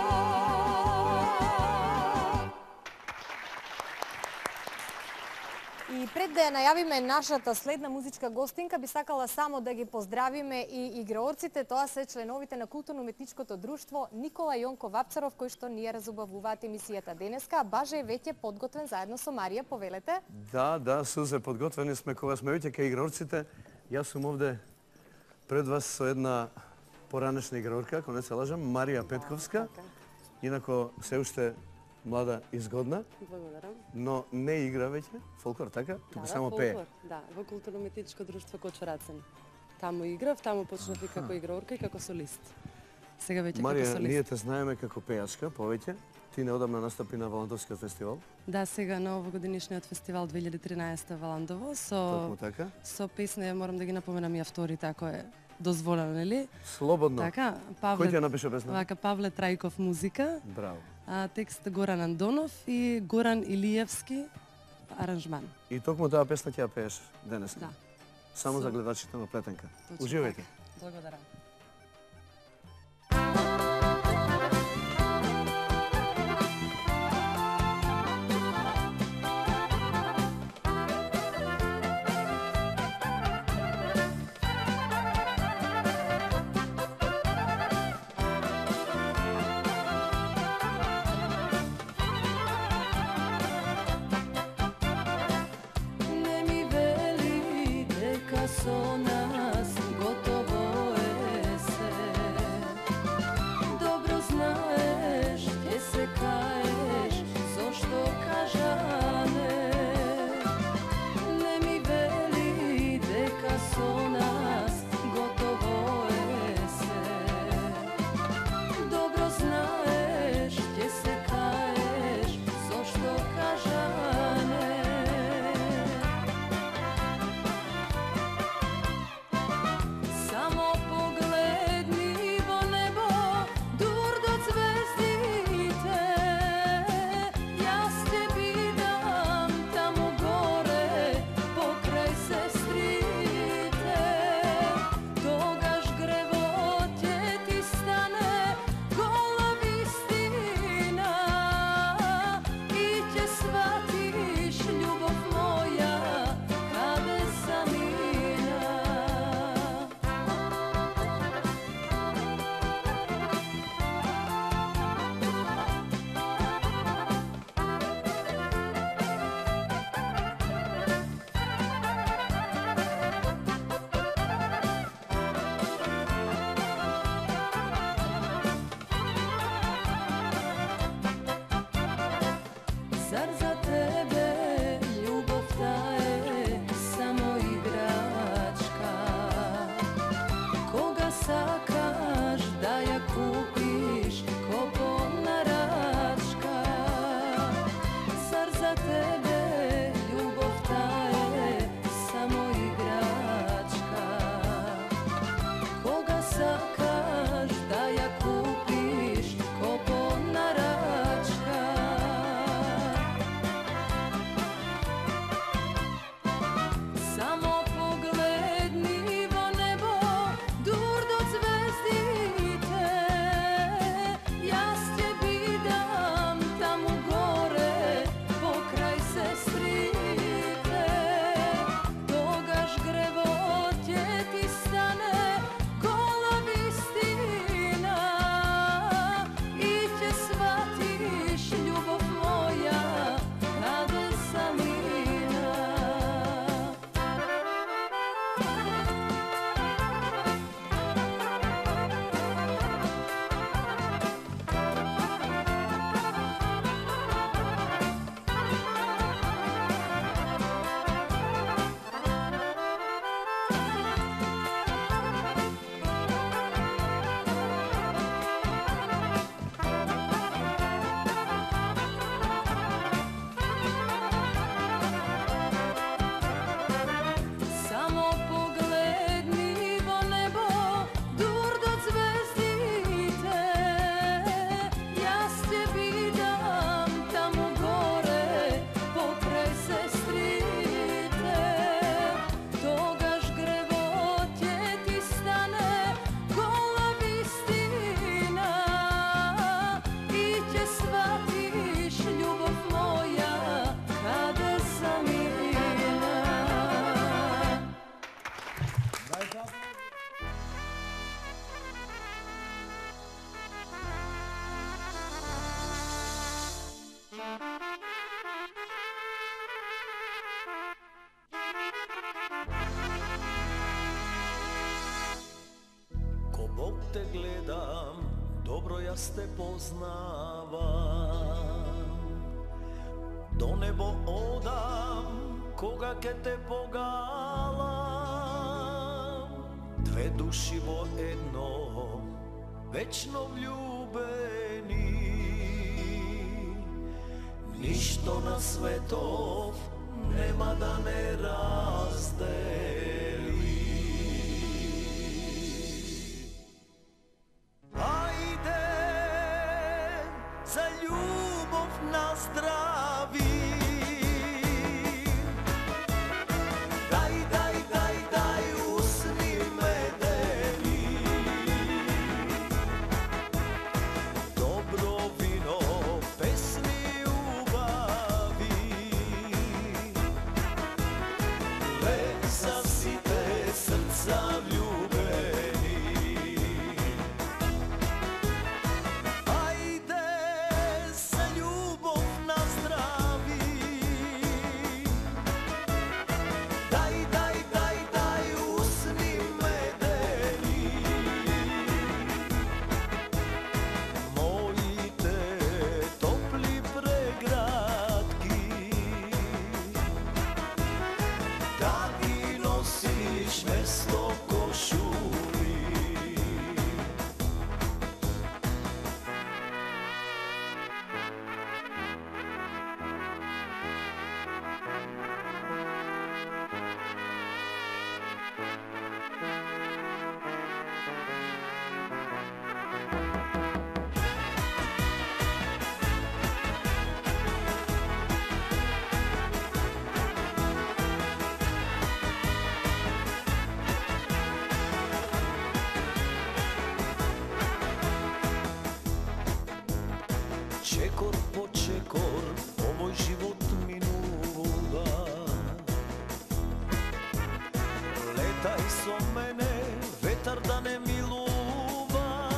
И пред да ја најавиме нашата следна музичка гостинка, би сакала само да ги поздравиме и играорците. Тоа се членовите на културно-уметничкото друштво Никола и Јонко Вапцаров, кои што ни ја разубавуваат емисијата денеска. Баже е веќе подготвен заедно со Марија, повелете. Да, Сузе, подготвени сме кога сме веќе кај играорците. Јас сум овде пред вас со една поранешна играорка, ако не се лажам, Марија Петковска. Инако се уште млада и згодна, Благодарам. но не игра веќе, фолклор, така? Туку само пее. Фолклор, да, во културно-уметничко друштво Кочурацин. Таму играв, таму почнав и како играорка и како солист. Сега веќе како Марија, солист. ние те знаеме како пејачка повеќе. Ти неодамна настапи на Валандовскиот фестивал. Да, сега на овогодинишниот фестивал 2013 во Ландово Токму така. со песни, морам да ги напоменам и авторите ако е дозволено, нели? Слободно. Така, Кој ти ја напише песна? Вака Павле Трајков музика. Браво. Текст Горан Андонов и Горан Илиевски аранжман. И токму таа песна ќе ја пееш денес. Да. Само за гледачите на Плетенка. Точно Уживајте. така. Благодарам. Не ми вели дека со нас готово е се. Добро знаеш, ќе се каеш, зошто кажа не. Не ми вели дека со нас готово е се. Добро знаеш, ќе се каеш, зошто кажа не. Само погледни во небо, дур до звездите. Јас ќе бидам таму горе, покрај сестрите. Тогаш гревот ќе ти стане гола вистина и ќе сватиш, љубов моја, каде замина. Зар за тебе љубовта е само играчка? Кога сакаш да ја купиш ко на рачка? Зар за тебе љубовта е само играчка? Кога сакаш да ја купиш ко на рачка? Само погледни во небо, дур до звездите. Јас ќе бидам таму горе, покрај се jaz te poznavam. Do nebo odam, koga ke te pogalam. Dve duši vo jedno, večno vljubeni. Ništo na svetov nema da ne razdeli. Ajde za ljubov na zdravi. Daj, daj, daj, daj, usni medeni. Dobro vino, pesni ljubavi. Lesa si te srca vljubeni. Ajde za ljubav na zdravi. Daj, daj, daj, daj, usni medeni. Moji te topli pregratki, da ti nosiš mesto košuli. Čekor po čekor, ovoj život minuva. Letaj so mene, vetar da ne miluva.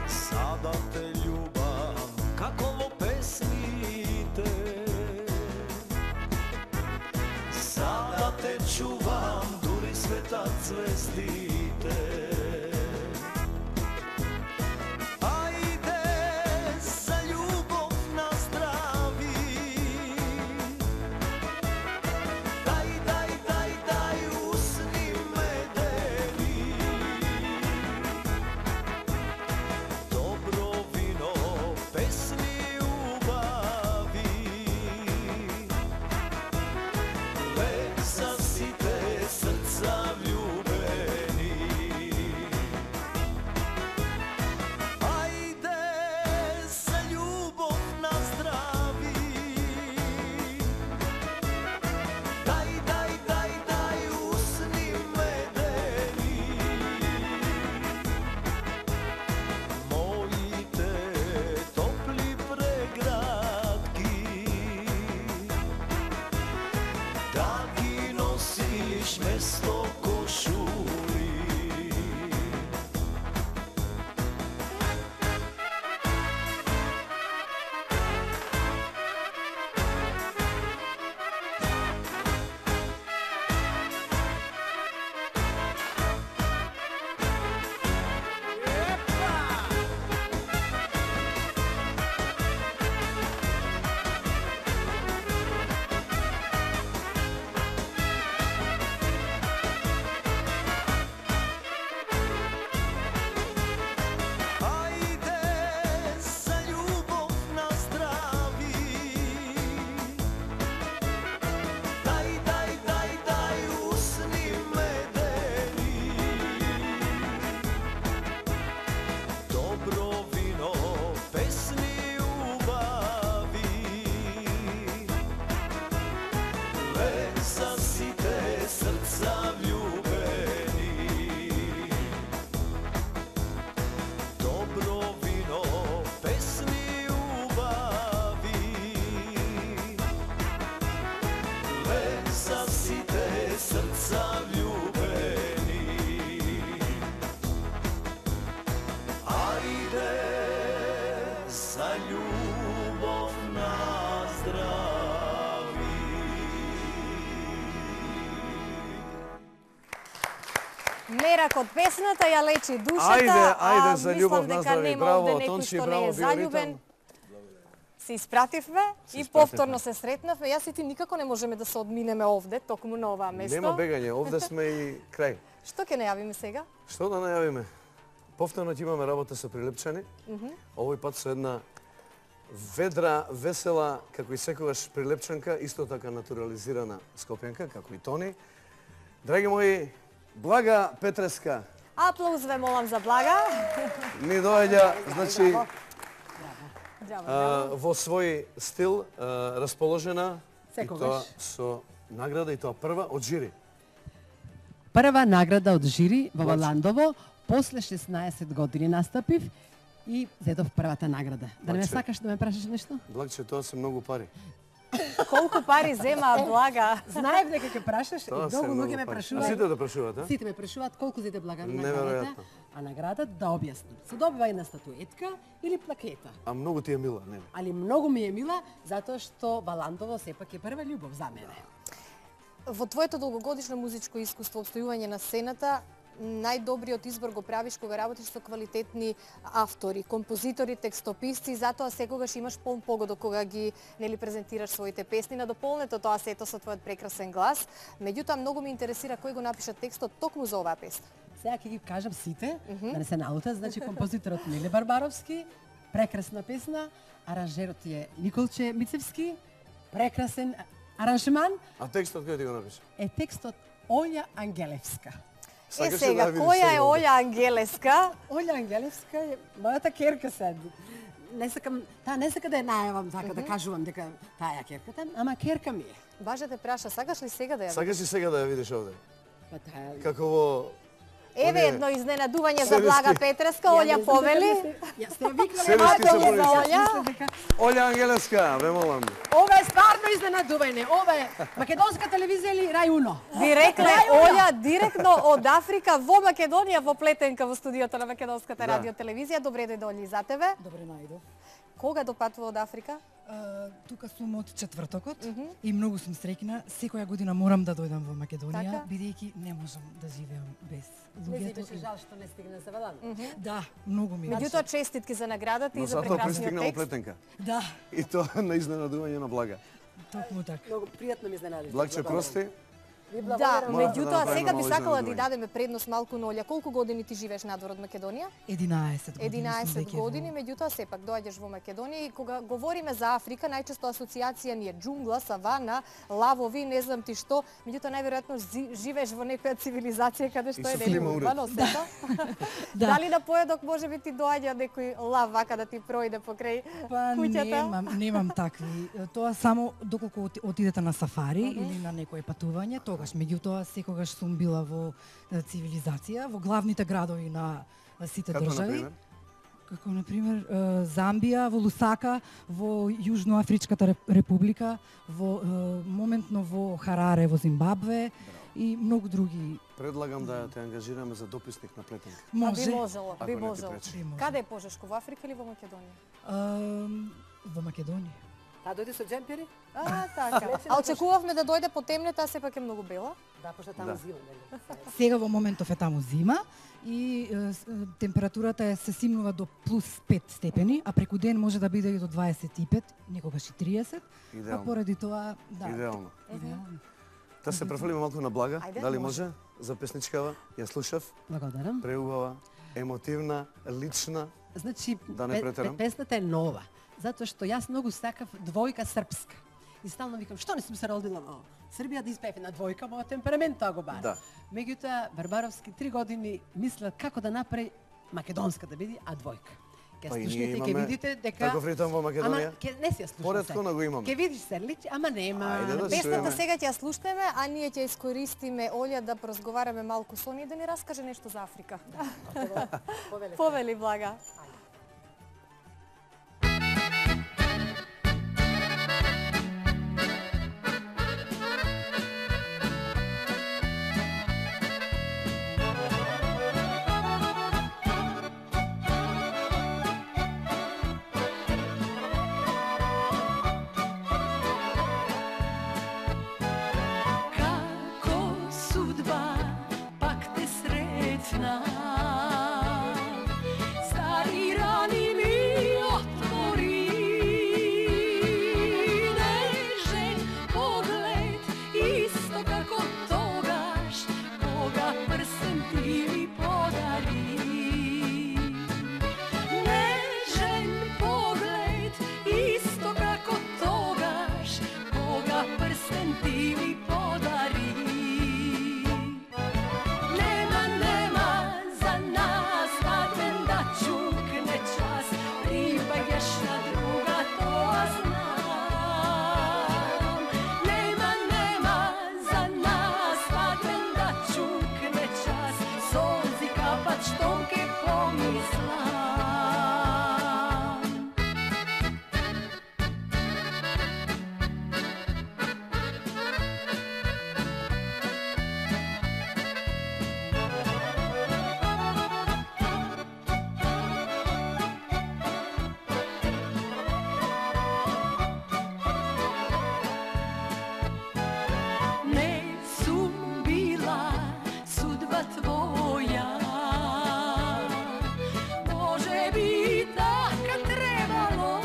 Sada te ljubam, kako vo pesmite. Sada te čuvam, duri svetac zvezdite. Ajde za ljubav na zdravi. Daj, daj, daj, daj, usni medeni. Dobro vino, pesni ljubavi. Lesa si te srca vljubeni. Ajde za ljubav na zdravi. Daj, daj, daj, daj, usni medeni. Moji te topli pregratki, da ti nosiš mesto košuli. Ajde za ljubav na zdravi. Daj, daj, daj, daj, usni medeni. Dobro vino, pesni ljubavi. Lesa si te srca vljubeni. Dobro vino, pesni ljubavi. Lesa si te srca vljubeni. Ajde za ljubav na zdravi. Мерак од песната ја лечи душата, Ајде за љубов мислам дека наздрави. нема Браво, овде некој Тончи, што не браво, е заљубен. Се испративме и повторно се сретнавме. Јас и ти никако не можеме да се одминеме овде, токму на оваа место. Нема бегање, овде сме и крај. Што ќе најавиме сега? Што да најавиме? Повторно ќе имаме работа со Прилепчани. Овој пат со една ведра, весела, како и секогаш Прилепчанка, исто така натурализирана Скопјанка, како и Тони. Драги мои, Блага Петреска. Аплауз ве молам за Блага. Ни доаѓа, значи, Браво. во свој стил, расположена, и Секогаш. тоа со награда, и тоа прва од жири. Прва награда од жири во Валандово, после 16 години настапив и зедов првата награда. Да не ме Значи- сакаш да ме прашаш нешто? Благче, тоа се многу пари. Колку пари зема Блага? Знаев дека ќе прашаш и Тоа се многу многу луѓе ме пари. прашуваат. А сите да прашуваат, а? Сите ме прашуваат колку зеде Блага на наградата. Неверојатно. А наградата, да објаснам, се добива една статуетка или плакета. А многу ти е мила, нели? Али многу ми е мила, затоа што Валандово сепак е прва љубов за мене. Во твоето долгогодишно музичко искуство, обстојување на сцената, најдобриот избор го правиш кога работиш со квалитетни автори, композитори, текстописци, затоа секогаш имаш полн погодок кога ги презентираш своите песни. На дополнето тоа сето со твојот прекрасен глас. Меѓутоа, многу ме интересира кој го напиша текстот токму за оваа песна. Сега ќе ги кажам сите, да не се налутат. Значи, композиторот Миле Барбаровски, прекрасна песна, аранжерот е Николче Мицевски, прекрасен аранжман, А текстот кој ти го напиша? е текстот Олја Ангелевска. Е, сега, која е Олја Ангелевска? Олја Ангелевска е мојата керка се. Не сакам да ја најавам така да кажувам дека таа е керката, ама керка ми е. Баже те праша, сакаш ли сега да ја Сакаш ли сега да ја видиш овде? Па таа Како во... Еве едно изненадување за Блага Петреска, Олја повели. Јас те викнам, Селески Аплауз се за Олја. Олја Ангелевска, ве молам. Ова е стварно изненадување. Ова е македонска телевизија или Рај Уно? Ви рекле Олја директно од Африка во Македонија во Плетенка во студиото на Македонската Да. радиотелевизија. Добре дојде Олја и за тебе. Добре најдов. Кога допатува од Африка? Тука сум од четвртокот и многу сум среќна. Секоја година морам да дојдам во Македонија, Така? бидејќи не можам да живеам без Не си луѓето. беше жал што не стигна за Валандово. Да, многу ми е. Меѓутоа честитки за наградата и Но за затоа прекрасниот пристигна во текст. Плетенка. Да, И тоа на изненадување на Блага. токму така. Многу пријатно ми изненади. Благче, прости. Да, Морате да меѓутоа направиме сега би ново сакала да изненадување. ти дадеме предност малку на Олја. Колку години ти живееш надвор од Македонија? 11 години. 11 сум веќе години, во- меѓутоа сепак доаѓаш во Македонија и кога говориме за Африка, најчесто асоциација ни е џунгла, савана, лавови, не знам ти што, меѓутоа најверојатно живееш во некоја цивилизација каде што И е со клима неуrbано сето. Да. Дали на поедок може би ти доаѓа некој лав вака да ти пројде покрај Па куќата? немам такви. Тоа само доколку отидете на сафари или на некое патување, тогаш. Меѓутоа секогаш сум била во цивилизација, во главните градови на сите Како, држави. например? Како, например, Замбија, во Лусака, во Јужноафричката република, во моментно во Хараре, во Зимбабве и многу други. Предлагам да те ангажираме за дописник на Плетенка. А Може. би можело, Ако би не ти можело. пречи. Би можело. Каде е пожешко, во Африка или во Македонија? Во Македонија. Таа дојде со джемпери? А, така. А очекувавме да дојде по темнета, а сепак е многу бела. Да, пошто таму Да. зима, нели? Сега во моментов е таму зима и температурата е се симнува до плюс 5 степени, а преку ден може да биде и до 25, некогаш и 30, а Идеално. поради тоа, да. Идеално. Идеално. Да се префрлиме малку на Блага. Ајде, Дали може. може? За песничкава. Ја слушав. Благодарам. Преубава, емотивна, лична. Значи, Да не претерам. песната е нова, затоа што јас многу сакав двојка српска. И стално викам, што не сум се родила во Србија да испеев на двојка, мојот темперамент тоа го бара. Да. Меѓутоа, Барбаровски 3 години мислел како да направи македонска да биде, а двојка. Ке Па и ние слушнете, ке имаме видите дека... таков ритам во Македонија. Ама, ке не си ја слушам Поретко на го имаме. Ке видиш се, личи, ама нема. Ајде да Песната чуеме. сега ќе ја слушнеме, а ние ќе искористиме Олја да поразговараме малку со неја и да ни раскаже нешто за Африка. Повели Блага. Како судба пак те сред ti mi podari. Nema za nas svadben da čukne čas, pribađeš na druga, to znam. Nema za nas svadben da čukne čas, solzi kapat štonke pomislam. Ne sum bila sudba tvoja, može bi tako trebalo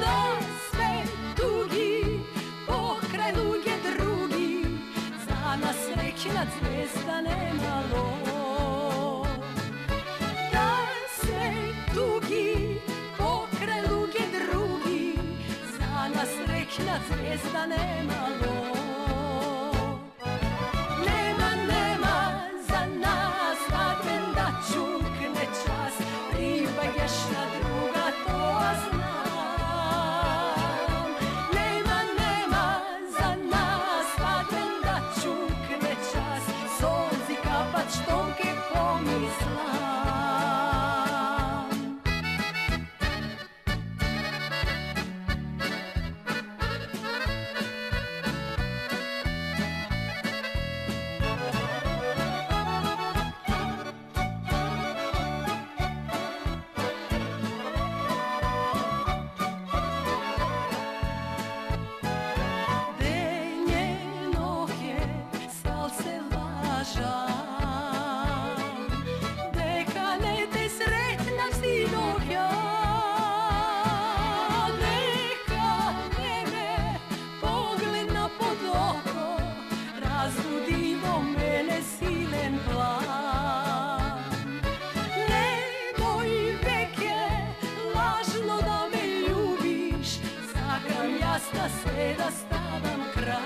da sve tugi pokraj luge drugi, za nas srećna zvijezda nemalo. Da sve tugi pokraj luge drugi, za nas srećna zvijezda nemalo. Nema za nas svadben da čukne čas, pribađeš na druga, to znam. Nema za nas svadben da čukne čas, solzi kapat štonke pomislam. Denje nohe stal se lažam, deka ne te sretna sinohja, neka tebe pogled na pod oko razbudimo mene silen plan. Nemoj veke lažno da me ljubiš, zakam jasna sve da stavam kraj.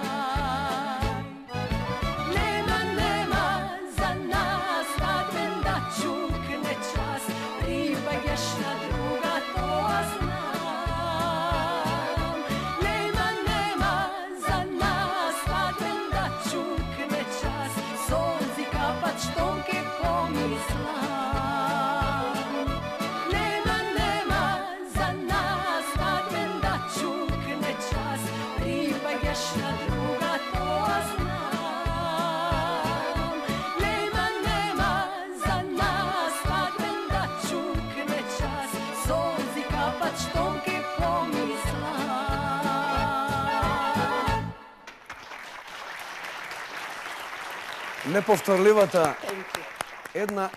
Nema za nas svadben da čukne čas, pribađeš na druga, to znam. Nema za nas svadben da čukne čas, solzi kapat štonke pomislam. Nema za nas svadben da čukne čas, pribađeš na druga, to znam. Nema za nas svadben da čukne čas, solzi kapat štonke pomislam. Неповторливата, една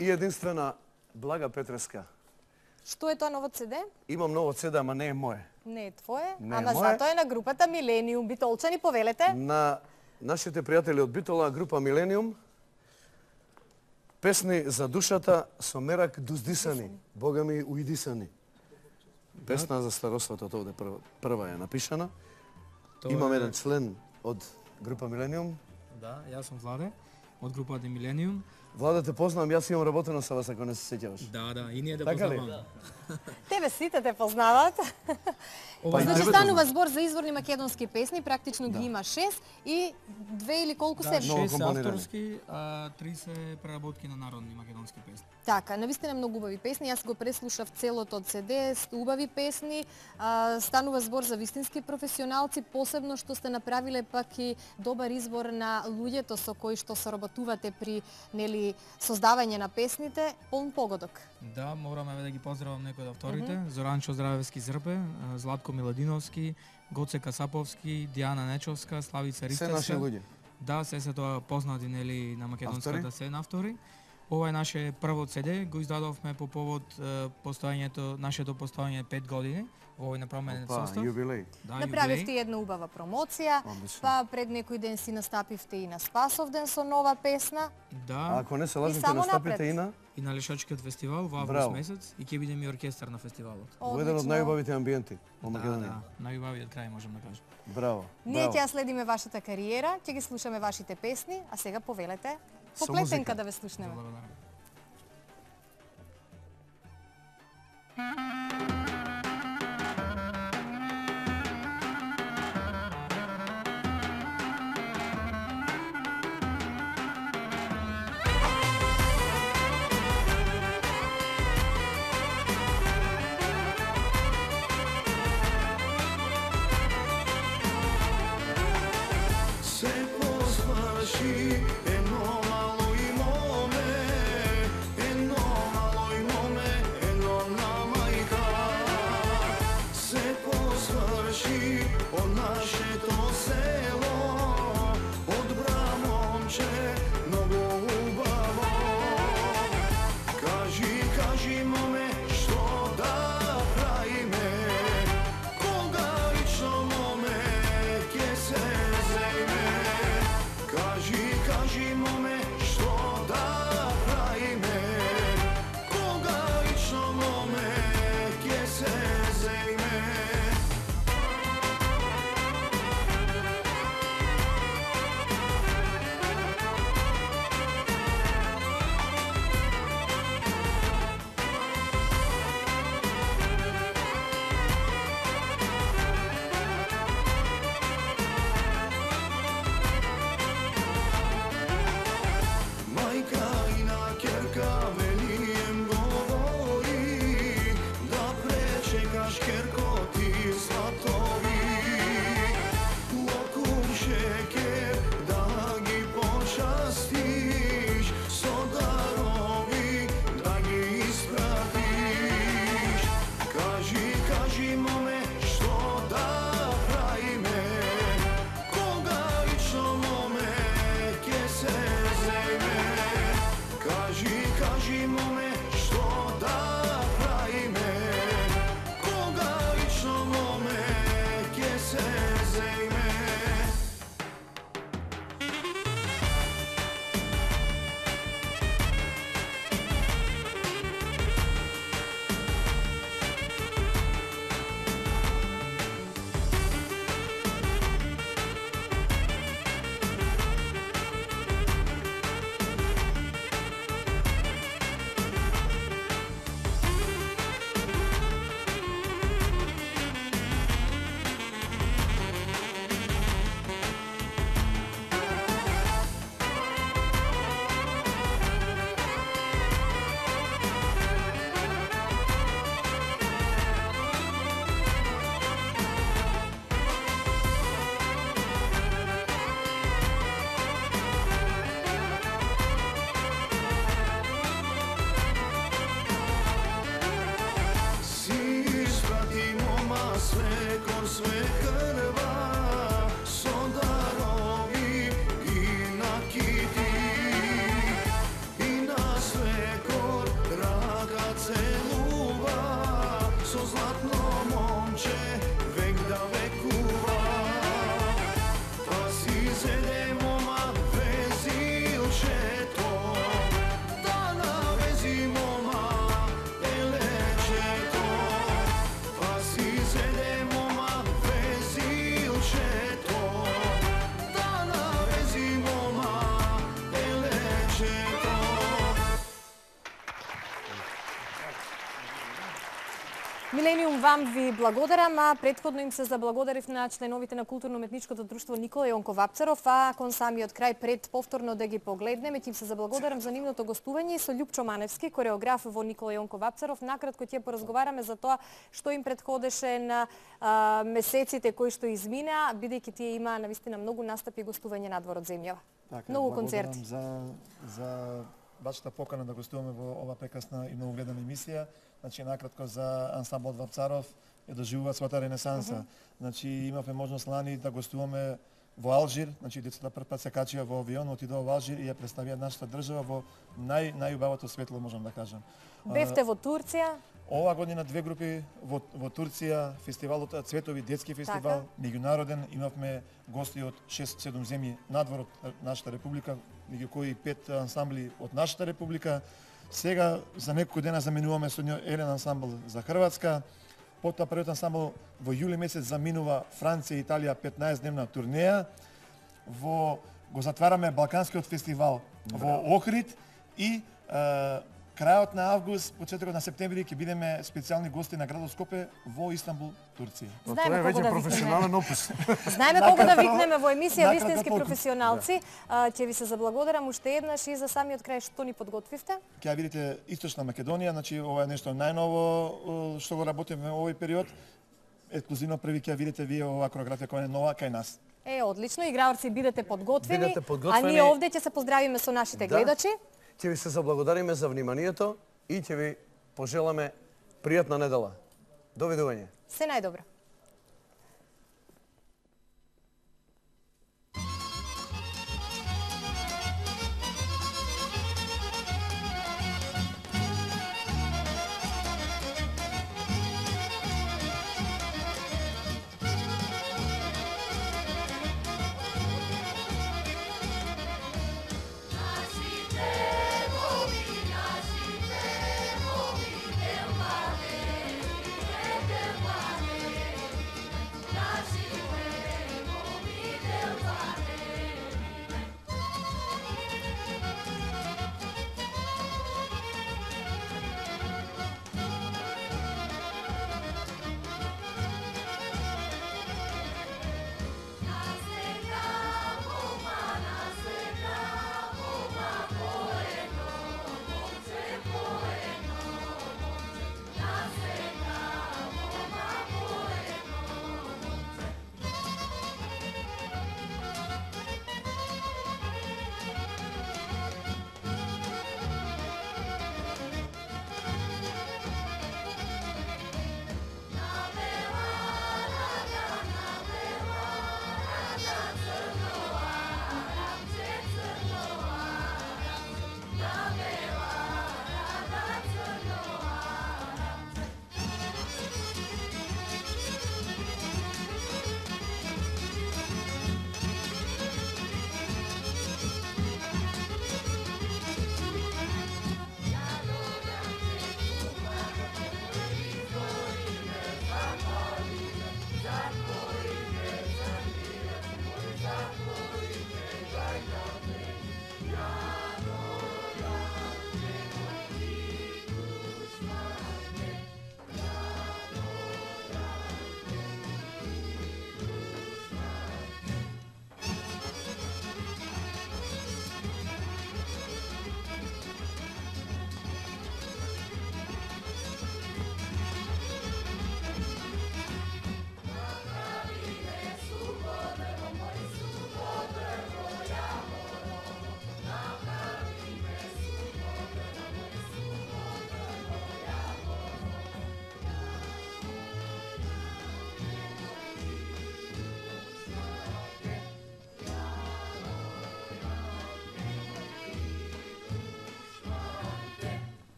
и единствена Блага Петреска. Што е тоа ново CD? Имам ново CD, ама не е мое. Не е твое, Не е ама мое. затоа е на групата Милениум. Битолчани, повелете. На нашите пријатели од Битола, група Милениум, песни за душата со мерак дуздисани, Бога ми уидисани. Песна за старосватот овде прва е напишана. Имам еден член од група Милениум. Да, јас сум Владе, од групата Милениум. Владе, те познавам, јас имам работено со вас, ако не се сеќаваш. Да, и ние те Така ли? познаваме. Тебе сите те познаваат. Па и Значи тебе станува познавам. збор за изворни македонски песни, практично ги има 6 и 2 или колку Да, се? 6 авторски, а 30 преработки на народни македонски песни. Така, навистина многу убави песни. Јас го преслушав целото од CD, убави песни. Станува збор за вистински професионалци, посебно што сте направиле пак и добар избор на луѓето со кои што соработувате при нели создавање на песните, полн погодок. Да, мораме да ги поздравам некои од авторите. Зоранчо Здравевски Зрбе, Златко Миладиновски, Гоце Касаповски, Дијана Нечовска, Славица Ристевска. Се наши луѓе. Да, се тоа познати нели на македонската Автори? сцена автори. Ова е наше прво CD, го издадовме по повод нашето постојање 5 години во овој непроменет состав. Јубилеј. Да, Направивте една убава промоција, па пред некој ден си настапивте и на Спасовден со нова песна. Да. Ако не се лажите, настапите и на Лешачкиот фестивал во август месец и ќе бидеме и оркестар на фестивалот. Во еден од најубавите амбиенти во Македонија. Да, најубавиот крај можам да кажам. Браво. Ние ќе следиме вашата кариера, ќе ги слушаме вашите песни, а сега повелете по плетенка да ве слушнеме. Благодарам. Милениум, вам ви благодарам, а претходно им се заблагодарив на членовите на културно-уметничкото друштво Никола Јонков Апцаров, а кон самиот крај пред повторно да ги погледнеме, ќе им се заблагодарам за нивното гостување со Љупчо Маневски, кореограф во Никола Јонков Апцаров. Накратко ќе поразговараме за тоа што им претходеше на месеците кои што измина, бидејќи тие има навистина многу настапи и гостување надвор од земјава. Така, многу концерти. За вашата покана да гостуваме во ова прекрасна и многу гледана емисија. Значи, накратко за ансамблот Вапцаров ја доживува својата ренесанса. Значи, имавме можност лани да гостуваме во Алжир, значи децата прв пат се качија во авион, отидоа во Алжир и ја представија нашата држава во најубавото светло, можам да кажам. Бевте во Турција? Ова година две групи во Турција, фестивалот Цветови детски фестивал, меѓународен, имавме гости од 6-7 земји надвор од нашата република, меѓу кои 5 ансамбли од нашата република. Сега за неколку дена заменуваме со еден ансамбл за Хрватска. Потоа првиот ансамбл во јули месец заминува Франција и Италија 15-дневна турнеја. Го затвараме Балканскиот фестивал во Охрид и крајот на август, почетокот на септември ќе бидеме специјални гости на градот Скопје во Истанбул, Турција. Тоа е веќе професионален опис. Знаеме кога да викнеме во емисија вистински професионалци. Ќе ви се заблагодарам уште еднаш и за самиот крај што ни подготвивте. Ќе видите Источна Македонија, значи ова е нешто најново што го работиме во овој период. Ексклузивно први ќе видите вие оваа кореографија која е нова кај нас. Одлично, играорци бидете подготвени, а ние овде ќе се поздравиме со нашите гледачи. Ќе ви се заблагодариме за вниманието и ќе ви пожеламе пријатна недела. Довидување. Се најдобро.